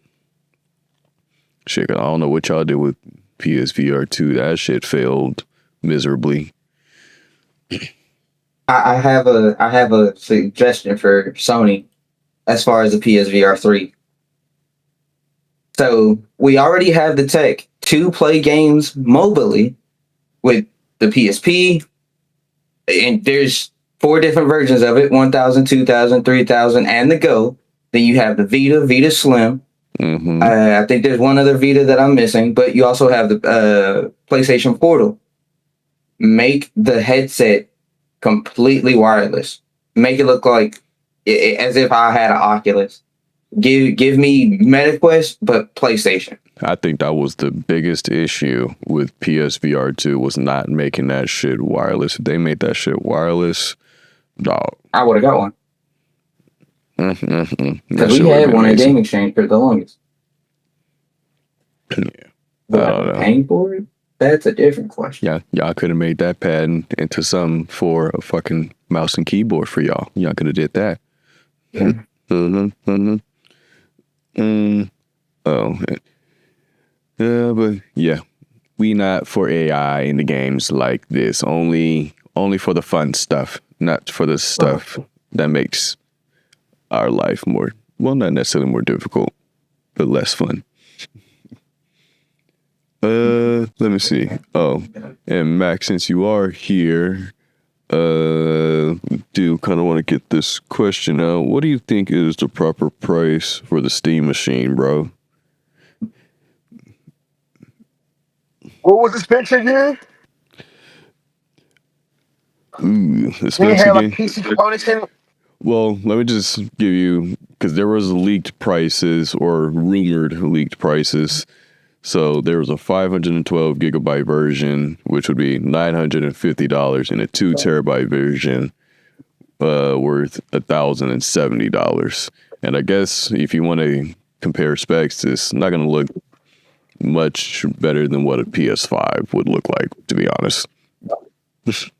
Shit, I don't know what y'all did with PSVR 2. That shit failed miserably. I have a suggestion for Sony as far as the PSVR 3. So we already have the tech to play games mobilely with the PSP, and there's 4 different versions of it: 1000, 2000, 3000, and the Go. Then you have the Vita Slim. Mm-hmm. I think there's one other Vita that I'm missing, but you also have the PlayStation Portal. Make the headset completely wireless. Make it look like as if I had an Oculus. Give me MetaQuest, but PlayStation. I think that was the biggest issue with PSVR 2, was not making that shit wireless. If they made that shit wireless, dog, I would have got one. Because we had one at Game Exchange for the longest. Yeah. I don't know. Paying for it? That's a different question. Yeah, y'all could have made that pad into something for a fucking mouse and keyboard for y'all. Y'all could have did that. Yeah. Oh, yeah, but yeah, we not for AI in the games like this. Only for the fun stuff, not for the stuff that makes our life more, well, not necessarily more difficult, but less fun. Let me see. Oh, and Max, since you are here, do kind of want to get this question out. What do you think is the proper price for the Steam machine, bro? What was the specs again? The specs Did it have like again? PC components in it? Well, let me just give you, because there was leaked prices or rumored leaked prices. So there was a 512 gigabyte version, which would be $950, and a 2 terabyte version worth $1,070. And I guess if you want to compare specs, it's not going to look much better than what a PS5 would look like, to be honest. If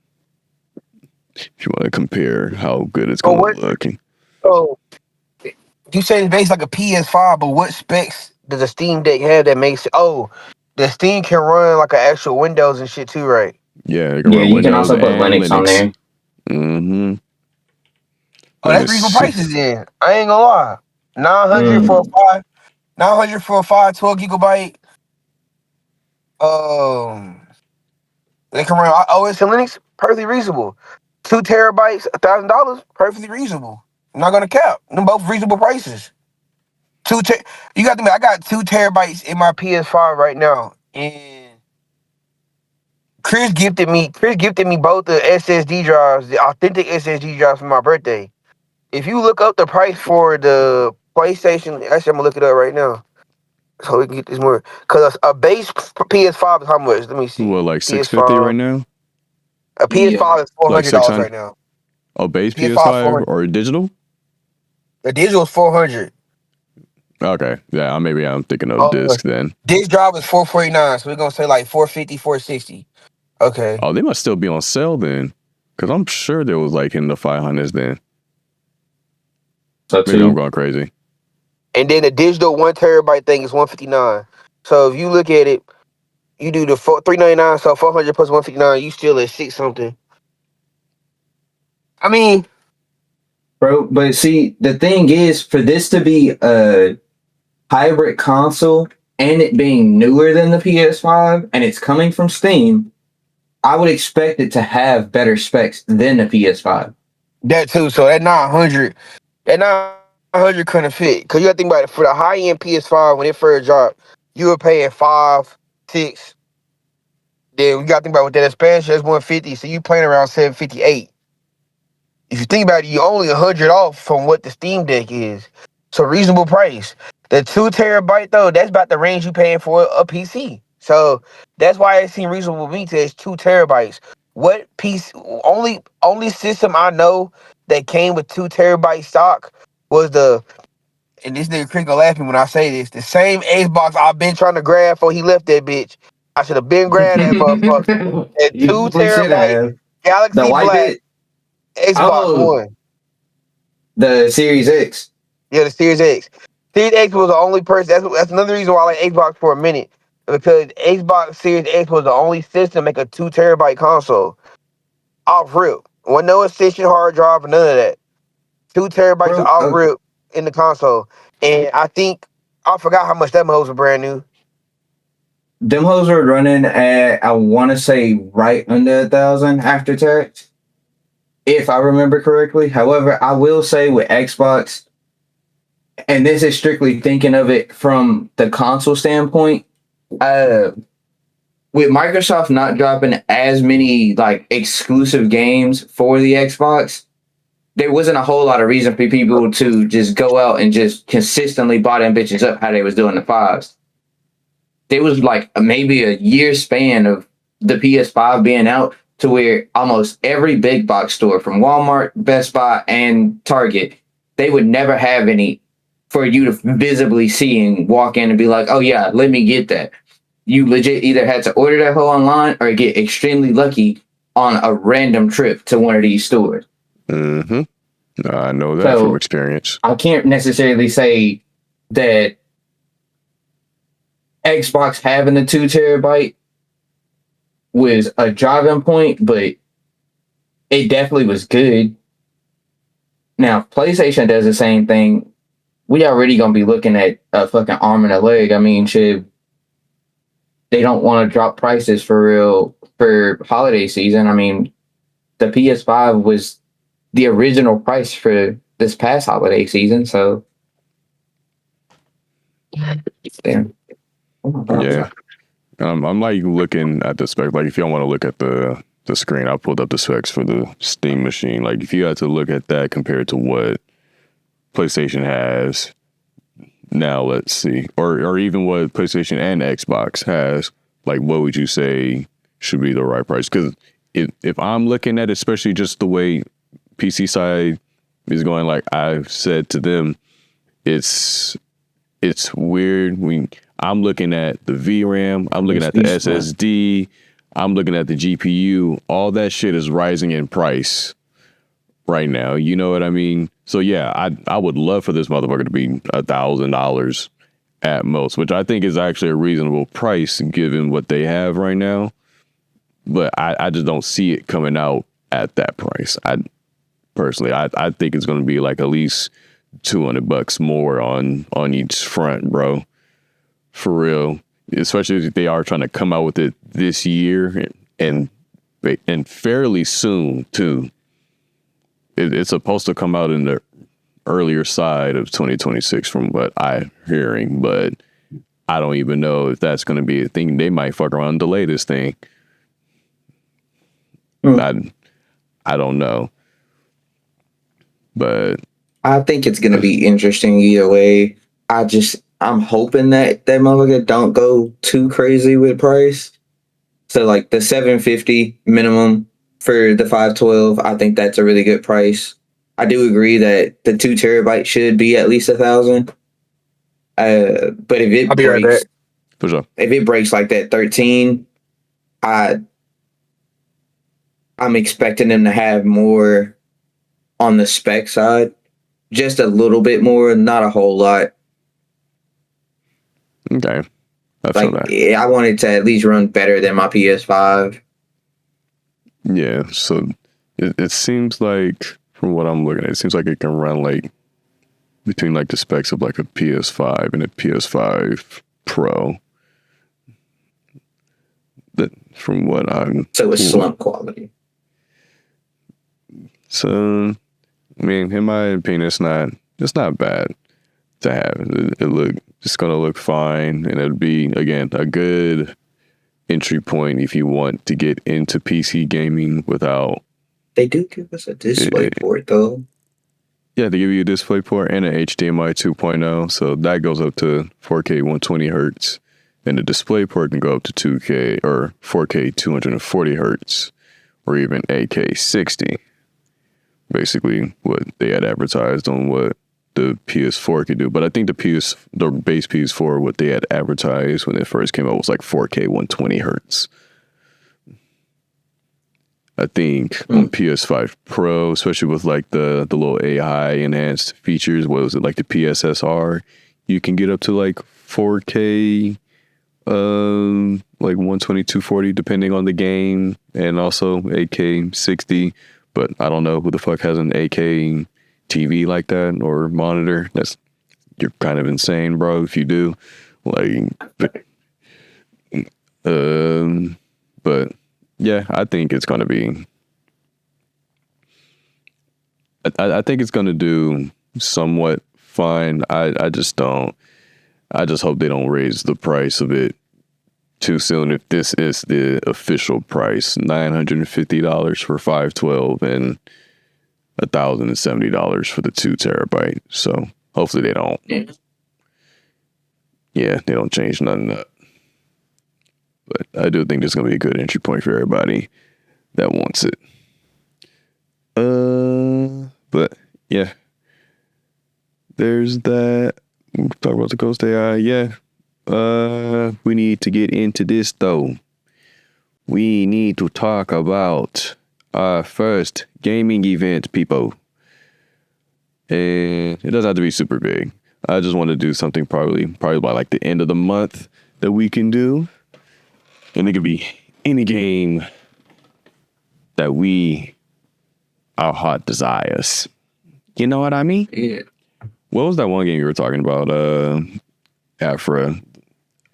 you want to compare how good it's going to look. So you say it's based like a PS5, but what specs does the Steam Deck have that makes it? Oh, the Steam can run like an actual Windows and shit too, right? Yeah, it can Yeah, run you Windows can also put and Linux on there. Mm-hmm. Oh, that's reasonable prices then. I ain't gonna lie. 900 for a 12 gigabyte. They can run OS and Linux, perfectly reasonable. 2 terabytes, $1,000, perfectly reasonable. I'm not gonna cap. Them both reasonable prices. You got to think, I got 2 terabytes in my PS5 right now, and Chris gifted me both the SSD drives, the authentic SSD drives for my birthday. If you look up the price for the PlayStation, actually I'm gonna look it up right now so we can get this more. Cause a base PS5 is how much? Let me see. What, like $650 PS5. right now? A PS5 is Like $400 600? right now. Oh, base PS5 PS5 400. or digital? The digital is $400. Okay, yeah, maybe I'm thinking of disc then. This drive is $449, so we're gonna say like $450, $460. Okay. Oh, they must still be on sale then, because I'm sure there was like in the 500s then. So Maybe I'm too. going crazy. And then the digital 1 terabyte thing is $159. So if you look at it, you do the $399, so 400 plus 159, you still at 6 something. I mean, Bro, but see, the thing is, for this to be a hybrid console and it being newer than the PS5 and it's coming from Steam, I would expect it to have better specs than the PS5. that too. So that 900 couldn't fit. Cause you gotta think about it. For the high end PS5, when it first dropped, you were paying 5, 6. Then you gotta think about with that expansion, that's 150. So you playing around 758. If you think about it, you're only 100 off from what the Steam Deck is. So reasonable price. The 2 terabyte though, that's about the range you paying for a PC. So that's why it seemed reasonable to me to it's 2 terabytes. What piece only system I know that came with 2 terabyte stock was and this nigga Chris gonna laugh at me when I say this, the same Xbox I've been trying to grab before he left that bitch. I should have been grabbed that motherfucker. That 2 We should terabyte have. The Galaxy wipe Black it? Xbox Oh, One. the Series X. Yeah, the Series X. Series X was the only person. That's another reason why I like Xbox for a minute, because Xbox Series X was the only system to make a 2 terabyte console off rip. Wasn't no extension hard drive or none of that. 2 terabytes Bro, off rip in the console, and I think I forgot how much that hoes were brand new. them hoes were running at, I want to say, right under 1,000 after tax, if I remember correctly. However, I will say with Xbox, and this is strictly thinking of it from the console standpoint, with Microsoft not dropping as many like exclusive games for the Xbox, there wasn't a whole lot of reason for people to just go out and just consistently buy them bitches up how they was doing the fives. There was like maybe a year span of the PS5 being out to where almost every big box store from Walmart, Best Buy, and Target, they would never have any for you to visibly see and walk in and be like, oh yeah, let me get that. You legit either had to order that whole online or get extremely lucky on a random trip to one of these stores. Mm-hmm. I know that from experience. I can't necessarily say that Xbox having the 2 terabyte was a driving point, but it definitely was good. Now, if PlayStation does the same thing, we already gonna be looking at a fucking arm and a leg. I mean, shit, they don't want to drop prices for real for holiday season. I mean, the PS5 was the original price for this past holiday season, so damn. Yeah. I'm like looking at the spec. Like if y'all want to look at the screen, I pulled up the specs for the Steam machine. Like if you had to look at that compared to what PlayStation has, Now let's see, or even what PlayStation and Xbox has. Like, what would you say should be the right price? Because if I'm looking at it, especially just the way PC side is going, like I've said to them, it's weird. I'm looking at the VRAM, I'm looking at the SSD, I'm looking at the GPU. All that shit is rising in price right now. You know what I mean? So yeah, I would love for this motherfucker to be $1,000 at most, which I think is actually a reasonable price given what they have right now. But I just don't see it coming out at that price. I think it's going to be like at least $200 more on each front, bro. For real. Especially if they are trying to come out with it this year and fairly soon too. It's supposed to come out in the earlier side of 2026 from what I'm hearing, but I don't even know if that's going to be a thing. They might fuck around and delay this thing. I don't know. But I think it's going to be interesting either way. I'm hoping that motherfucker don't go too crazy with price. So like the $750 minimum for the 512, I think that's a really good price. I do agree that the 2 terabyte should be at least $1,000. But if it breaks, right for sure. If it breaks like that 13, I'm expecting them to have more on the spec side, just a little bit more, not a whole lot. Okay, I feel that. I want it to at least run better than my PS5. Yeah, so it seems like, from what I'm looking at, it seems like it can run like between like the specs of like a PS5 and a PS5 Pro. That from what I'm so it's slump quality. So, I mean, in my opinion, it's not bad to have. It's gonna look fine, and it'll be again a good entry point if you want to get into PC gaming without. They do give us a display port though. Yeah, they give you a display port and an HDMI 2.0, so that goes up to 4K 120 hertz, and the display port can go up to 2K or 4K 240 hertz, or even 8K 60. Basically, what they had advertised on what the PS4 could do, but I think the base PS4, what they had advertised when it first came out was like 4K 120 hertz. I think on PS5 Pro, especially with like the little AI enhanced features, what was it, like the PSSR, you can get up to like 4K, like 120, 240, depending on the game, and also 8K 60. But I don't know who the fuck has an 8K TV like that or monitor. You're kind of insane, bro, if you do. But yeah, I think it's gonna be. I think it's gonna do somewhat fine. I just don't. I just hope they don't raise the price of it too soon. If this is the official price, $950 for 512 and $1,070 for the 2 terabyte. So hopefully they don't. Yeah, they don't change nothing up. But I do think there's gonna be a good entry point for everybody that wants it. But yeah, there's that. Talk about the Ghost AI. Yeah. We need to get into this though. We need to talk about our first gaming event, people. And it doesn't have to be super big. I just want to do something probably by like the end of the month that we can do. And it could be any game that our heart desires. You know what I mean? Yeah. What was that one game you were talking about, Afra?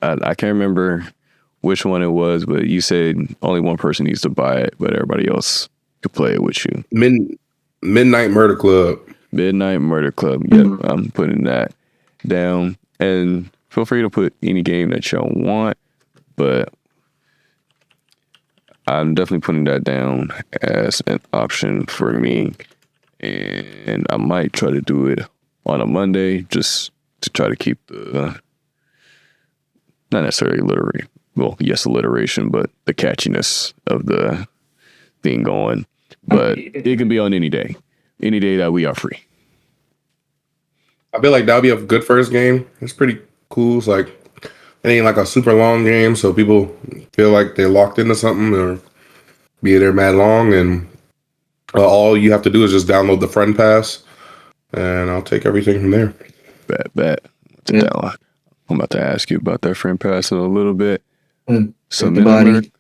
I can't remember which one it was, but you said only one person needs to buy it, but everybody else could play it with you. Midnight Murder Club. Midnight Murder Club. Yep, I'm putting that down. And feel free to put any game that y'all want, but I'm definitely putting that down as an option for me. And I might try to do it on a Monday, just to try to keep the not necessarily alliteration. Well, yes, alliteration, but the catchiness of the thing going. But it can be on any day that we are free. I feel like that'll be a good first game. It's pretty cool. It's like it ain't like a super long game, so people feel like they're locked into something or be there mad long. And all you have to do is just download the friend pass, and I'll take everything from there. Bet. Yeah. I'm about to ask you about that friend pass in a little bit. So Midnight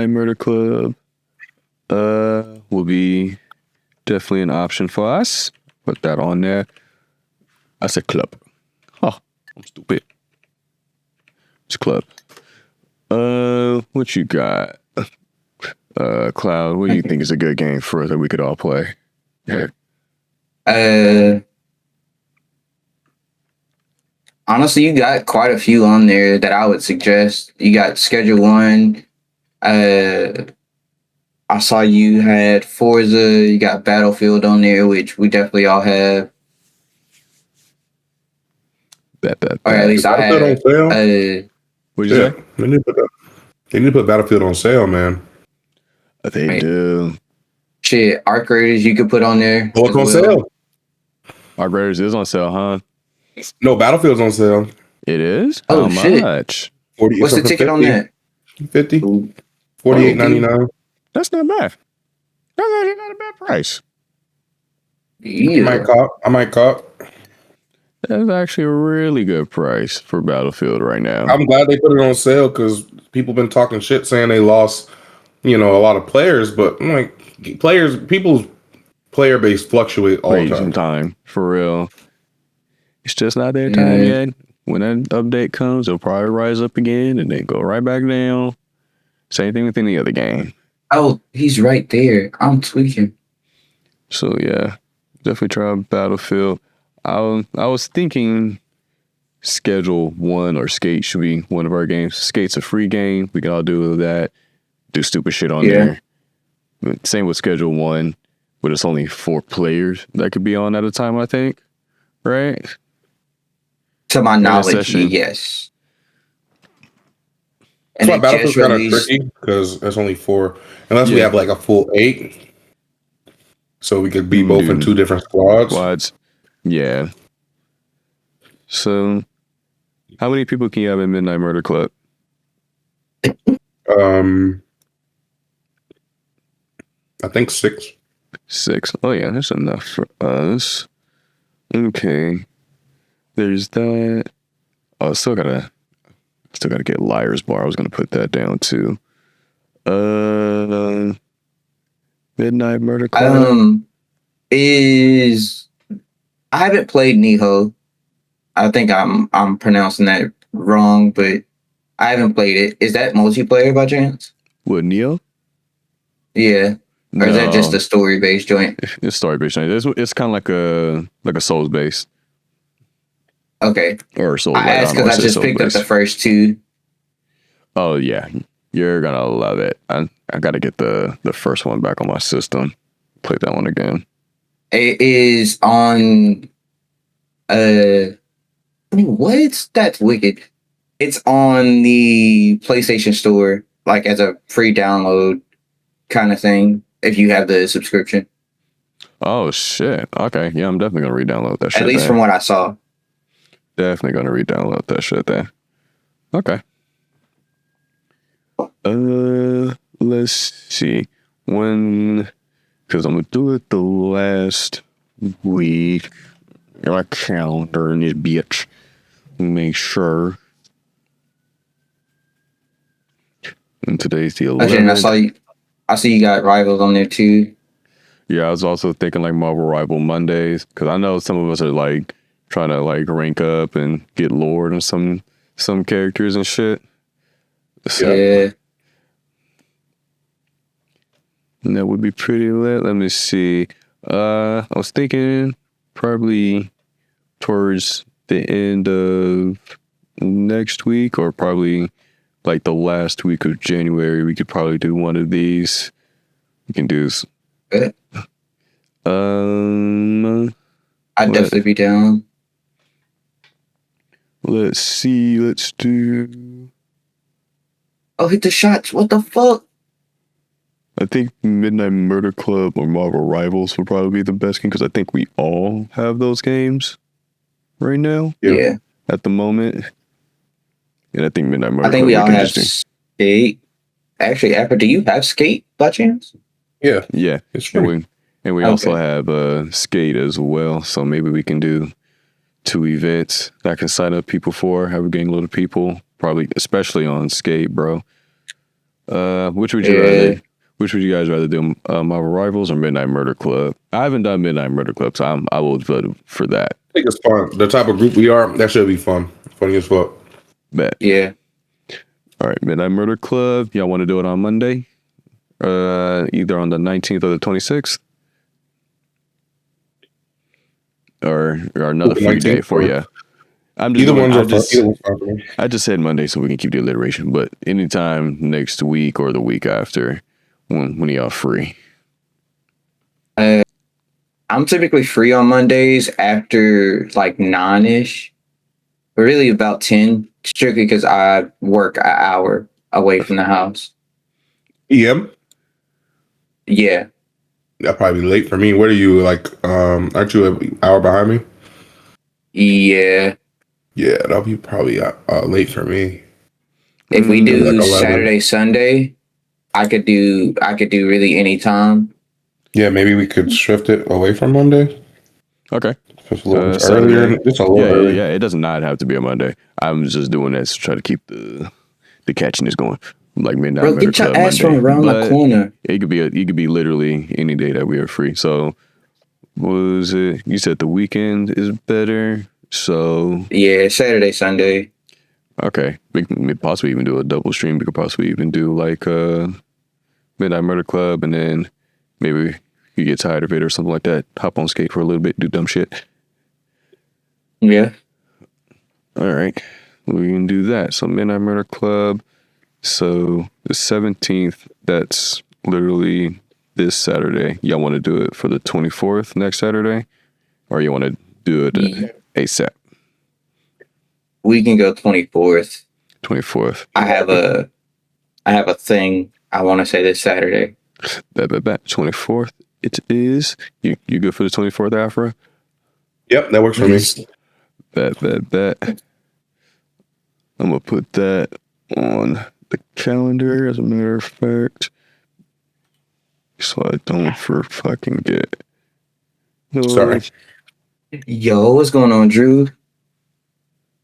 Murder Club will be definitely an option for us. Put that on there. I said club. Oh, I'm stupid. It's club. What you got? Cloud, what do you think is a good game for us that we could all play? Yeah. Honestly, you got quite a few on there that I would suggest. You got Schedule 1. I saw you had Forza. You got Battlefield on there, which we definitely all have. Bet. Or at least I Battlefield have. on sale? What'd you say? They need to put Battlefield on sale, man. They Right. do. Shit, Arc Raiders you could put on there. Oh, it's as on well. sale. Our Raiders is on sale, huh? No, Battlefield's on sale. It is? Oh, How shit. much? 40, What's the it's ticket on 50, that? 50, Ooh. $48.99. That's not bad. That's actually not a bad price. Yeah. I might cop. That's actually a really good price for Battlefield right now. I'm glad they put it on sale because people been talking shit saying they lost, a lot of players. But I'm like, people's player base fluctuate all the Wait some time. time, for real. It's just not their time Yeah. yet. When that update comes, it'll probably rise up again and then go right back down. Same thing with any other game. Oh, he's right there. I'm tweaking. So yeah, definitely try Battlefield. I was thinking Schedule 1 or Skate should be one of our games. Skate's a free game. We can all do that. Do stupid shit on there. But same with Schedule 1, but it's only 4 players that could be on at a time, I think. Right? To my a knowledge, session. yes. That's why it Battlefield's just kind of released- tricky because there's only 4, unless we Yeah. have like a full 8, so we could be both in Dude. 2 different squads. Squads. Yeah. So, how many people can you have in Midnight Murder Club? I think 6. 6. Oh yeah, that's enough for us. Okay. There's that. Oh, still gotta get Liar's Bar. I was gonna put that down too. Midnight Murder Club. I haven't played Niho. I think I'm pronouncing that wrong, but I haven't played it. Is that multiplayer by chance? With Neo? Yeah. Or is that just a story based joint? It's story based. It's kind of like a Souls based Okay. or Souls. I asked because I just picked up the first 2. Oh yeah, you're gonna love it. I gotta get the first one back on my system. Play that one again. It is on what? That's wicked. It's on the PlayStation Store, like as a free download kind of thing, if you have the subscription. Oh shit. Okay, yeah, I'm definitely gonna re-download that shit. At least from what I saw. Definitely gonna re-download that shit then. Okay. Let's see. Because I'm gonna do it the last week. Got my calendar in this bitch. Make sure. And today's the 11th. Okay, and I see you got Rivals on there too. Yeah, I was also thinking like Marvel Rival Mondays because I know some of us are like trying to like rank up and get Lord and some characters and shit. So, Yeah. and that would be pretty lit. Let me see. I was thinking probably towards the end of next week or probably like the last week of January, we could probably do one of these. We can do Good. I'd definitely be down. Let's see. Let's do. Oh, hit the shots. What the fuck? I think Midnight Murder Club or Marvel Rivals would probably be the best game because I think we all have those games right now. Yeah. At the moment. And I think Midnight Murder I think Club we all have interesting. Skate. Actually, Afro, do you have Skate by chance? Yeah. Yeah. It's free. And we also have Skate as well. So maybe we can do 2 events that I can sign up people for, have a gang load of people, probably especially on Skate, bro. Which would you rather? Which would you guys rather do, Marvel Rivals or Midnight Murder Club? I haven't done Midnight Murder Club, so I will vote for that. I think it's fun. The type of group we are, that should be fun. Funny as fuck. Bet. Yeah. All right, Midnight Murder Club. Y'all want to do it on Monday? Either on the 19th or the 26th? Or another free day for you. Either one's fine for me. I just said Monday so we can keep the alliteration, but anytime next week or the week after, when y'all free. I'm typically free on Mondays after like 9-ish. Really about 10, strictly because I work an hour away from the house. EM? Yeah. That'd probably be late for me. What are you, like, aren't you an hour behind me? Yeah. Yeah, that'll be probably late for me. If we do like 11. Saturday, Sunday, I could do really any time. Yeah, maybe we could shift it away from Monday. Okay. Just a little bit earlier. Just a little early. Yeah, it does not have to be a Monday. I'm just doing this to try to keep the catchiness going. Like Midnight Bro, Murder get your Club ass Monday. from around the corner. It could be literally any day that we are free. So what was it? You said the weekend is better. So yeah, Saturday, Sunday. Okay. We can possibly even do a double stream. We could possibly even do like Midnight Murder Club, and then maybe you get tired of it or something like that. Hop on Skate for a little bit, do dumb shit. Yeah. All right. We can do that. So Midnight Murder Club. So the 17th, that's literally this Saturday. Y'all want to do it for the 24th next Saturday? Or you want to do it ASAP? We can go 24th. 24th. I have a thing I want to say this Saturday. Bet. 24th it is. You good for the 24th, Afra? Yep, that works for me. Bet. I'm going to put that on the calendar, as a matter of fact, so I don't fucking get. Sorry. Yo, what's going on, Drew?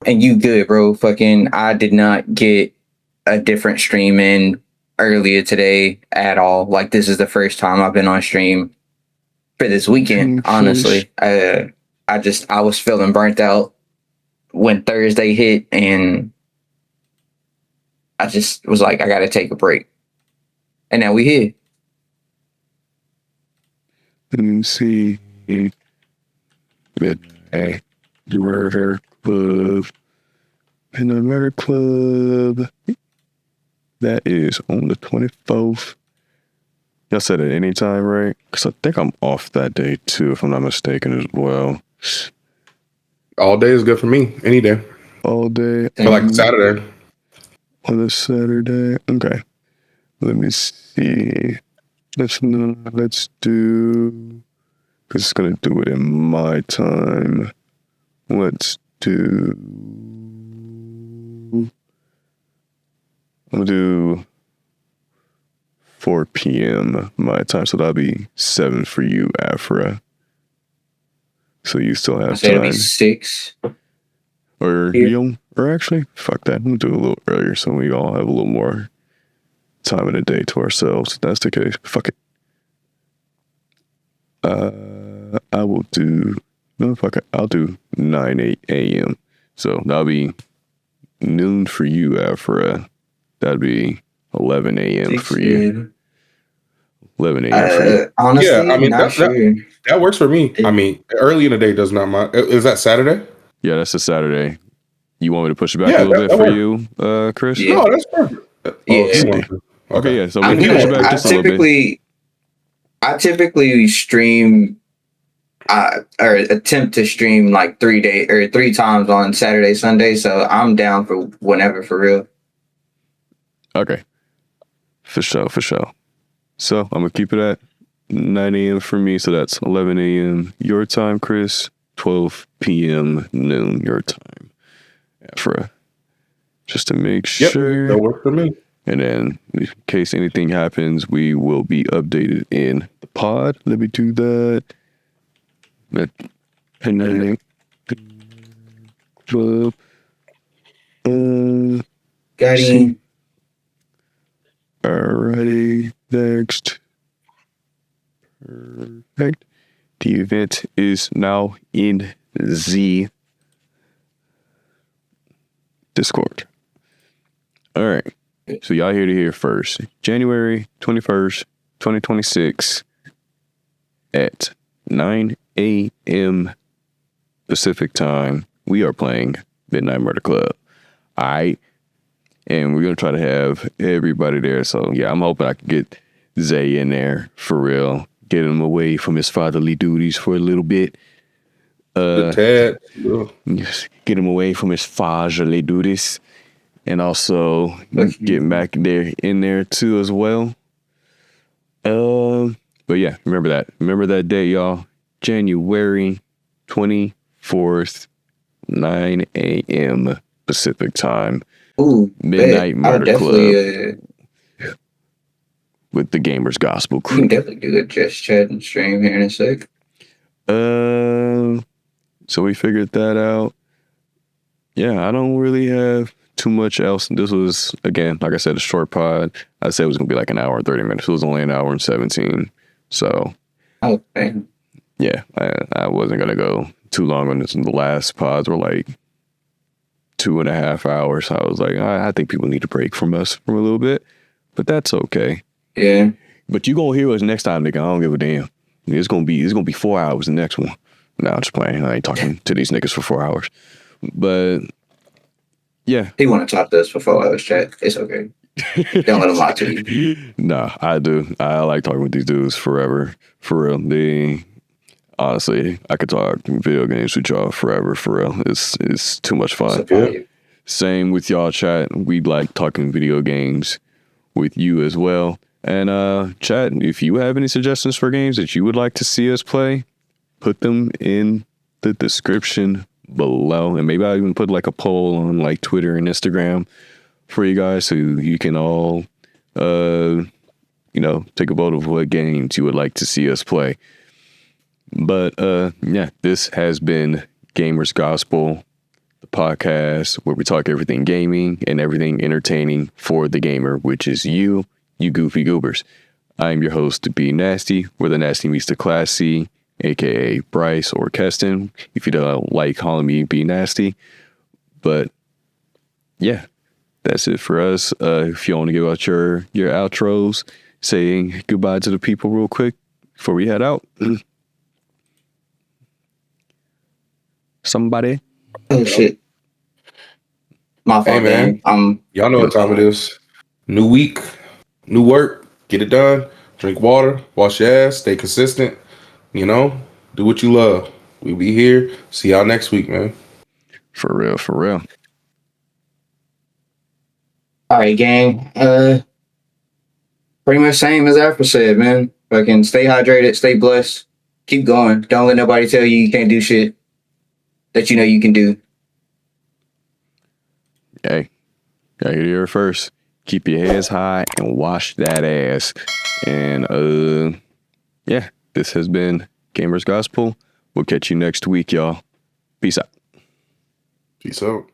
And you good, bro? Fucking, I did not get a different stream in earlier today at all. Like, this is the first time I've been on stream for this weekend, honestly. I was feeling burnt out when Thursday hit, and I just was like, I gotta take a break. And now we here. Let me see. Midnight Murder Club. Midnight Murder Club. That is on the 24th. Y'all said at any time, right? Because I think I'm off that day too, if I'm not mistaken as well. All day is good for me. Any day. All day. For like Saturday. On the Saturday. Okay. Let me see. Let's do, because it's going to do it in my time. Let's do, I'm going to do 4 p.m. my time. So that'll be 7 for you, Afra. So you still have time. It'll be 6. Or actually, fuck that. I'm going to do it a little earlier so we all have a little more time in the day to ourselves. If that's the case, fuck it. I will do, no, fuck it. I'll do 9 a.m. So that'll be noon for you, Afra. That'd be 11 a.m. for you. 11 a.m. for you. Honestly, yeah, I mean, that works for me. Yeah. I mean, early in the day does not mind. Is that Saturday? Yeah, that's a Saturday. You want me to push it back a little bit for you, Chris? Yeah. No, that's perfect. Yeah. Okay, yeah. So we can push it back just a little bit. I typically stream or attempt to stream like 3 times on Saturday, Sunday. So I'm down for whenever, for real. Okay. For sure. So I'm going to keep it at 9 a.m. for me. So that's 11 a.m. your time, Chris. 12 p.m. noon your time. Afra. Just to make sure. That worked for me. And then in case anything happens, we will be updated in the pod. Let me do that. And then club. Got him. Alrighty, next. Perfect. The event is now in the Discord. All right. So y'all hear to hear first. January 21st, 2026 at 9 a.m. Pacific time, we are playing Midnight Murder Club. All right. And we're going to try to have everybody there. So, yeah, I'm hoping I can get Zay in there for real. Get him away from his fatherly duties for a little bit. Tad. Get him away from his fatherly duties. And also get back there in there too as well. But yeah, remember that. Remember that day, y'all. January 24th, 9 a.m. Pacific time. Ooh, Midnight Murder Club Club. With the Gamers Gospel We crew. can definitely do a just chat and stream here in a sec. So we figured that out. Yeah, I don't really have too much else. This was, again, like I said, a short pod. I said it was going to be like an hour and 30 minutes. It was only an hour and 17. So, Oh, man. yeah, I wasn't going to go too long on this. The last pods were like 2.5 hours. I was like, I think people need to break from us for a little bit, but that's okay. Yeah. But you gonna hear us next time, nigga. I don't give a damn. It's gonna be 4 hours the next one. No, I'm just playing. I ain't talking to these niggas for 4 hours. But yeah. He want to talk to us for 4 hours, chat. It's okay. Don't let him lie to you. Nah, I do. I like talking with these dudes forever. For real. Honestly, I could talk video games with y'all forever, for real. It's too much fun. Same with y'all, chat. We like talking video games with you as well. And chat, if you have any suggestions for games that you would like to see us play, put them in the description below. And maybe I'll even put like a poll on like Twitter and Instagram for you guys so you can all take a vote of what games you would like to see us play. But yeah, this has been Gamers Gospel, the podcast where we talk everything gaming and everything entertaining for the gamer, which is you goofy goobers. I'm your host, B-Nazty, where the nasty meets the classy, aka Bryce or Keston, if you don't like calling me B-Nazty. But yeah, that's it for us. If you want to give out your outros, saying goodbye to the people real quick before we head out. Somebody. Oh, shit. My fault, Hey, man. Y'all know what time it is. New week, new work. Get it done. Drink water. Wash your ass. Stay consistent. Do what you love. We'll be here. See y'all next week, man. For real. All right, gang. Pretty much same as Afra said, man. Fucking stay hydrated, stay blessed, keep going. Don't let nobody tell you can't do shit that you know you can do. Hey, got here first. Keep your heads high and wash that ass. And yeah, this has been Gamers Gospel. We'll catch you next week, y'all. Peace out. Peace out.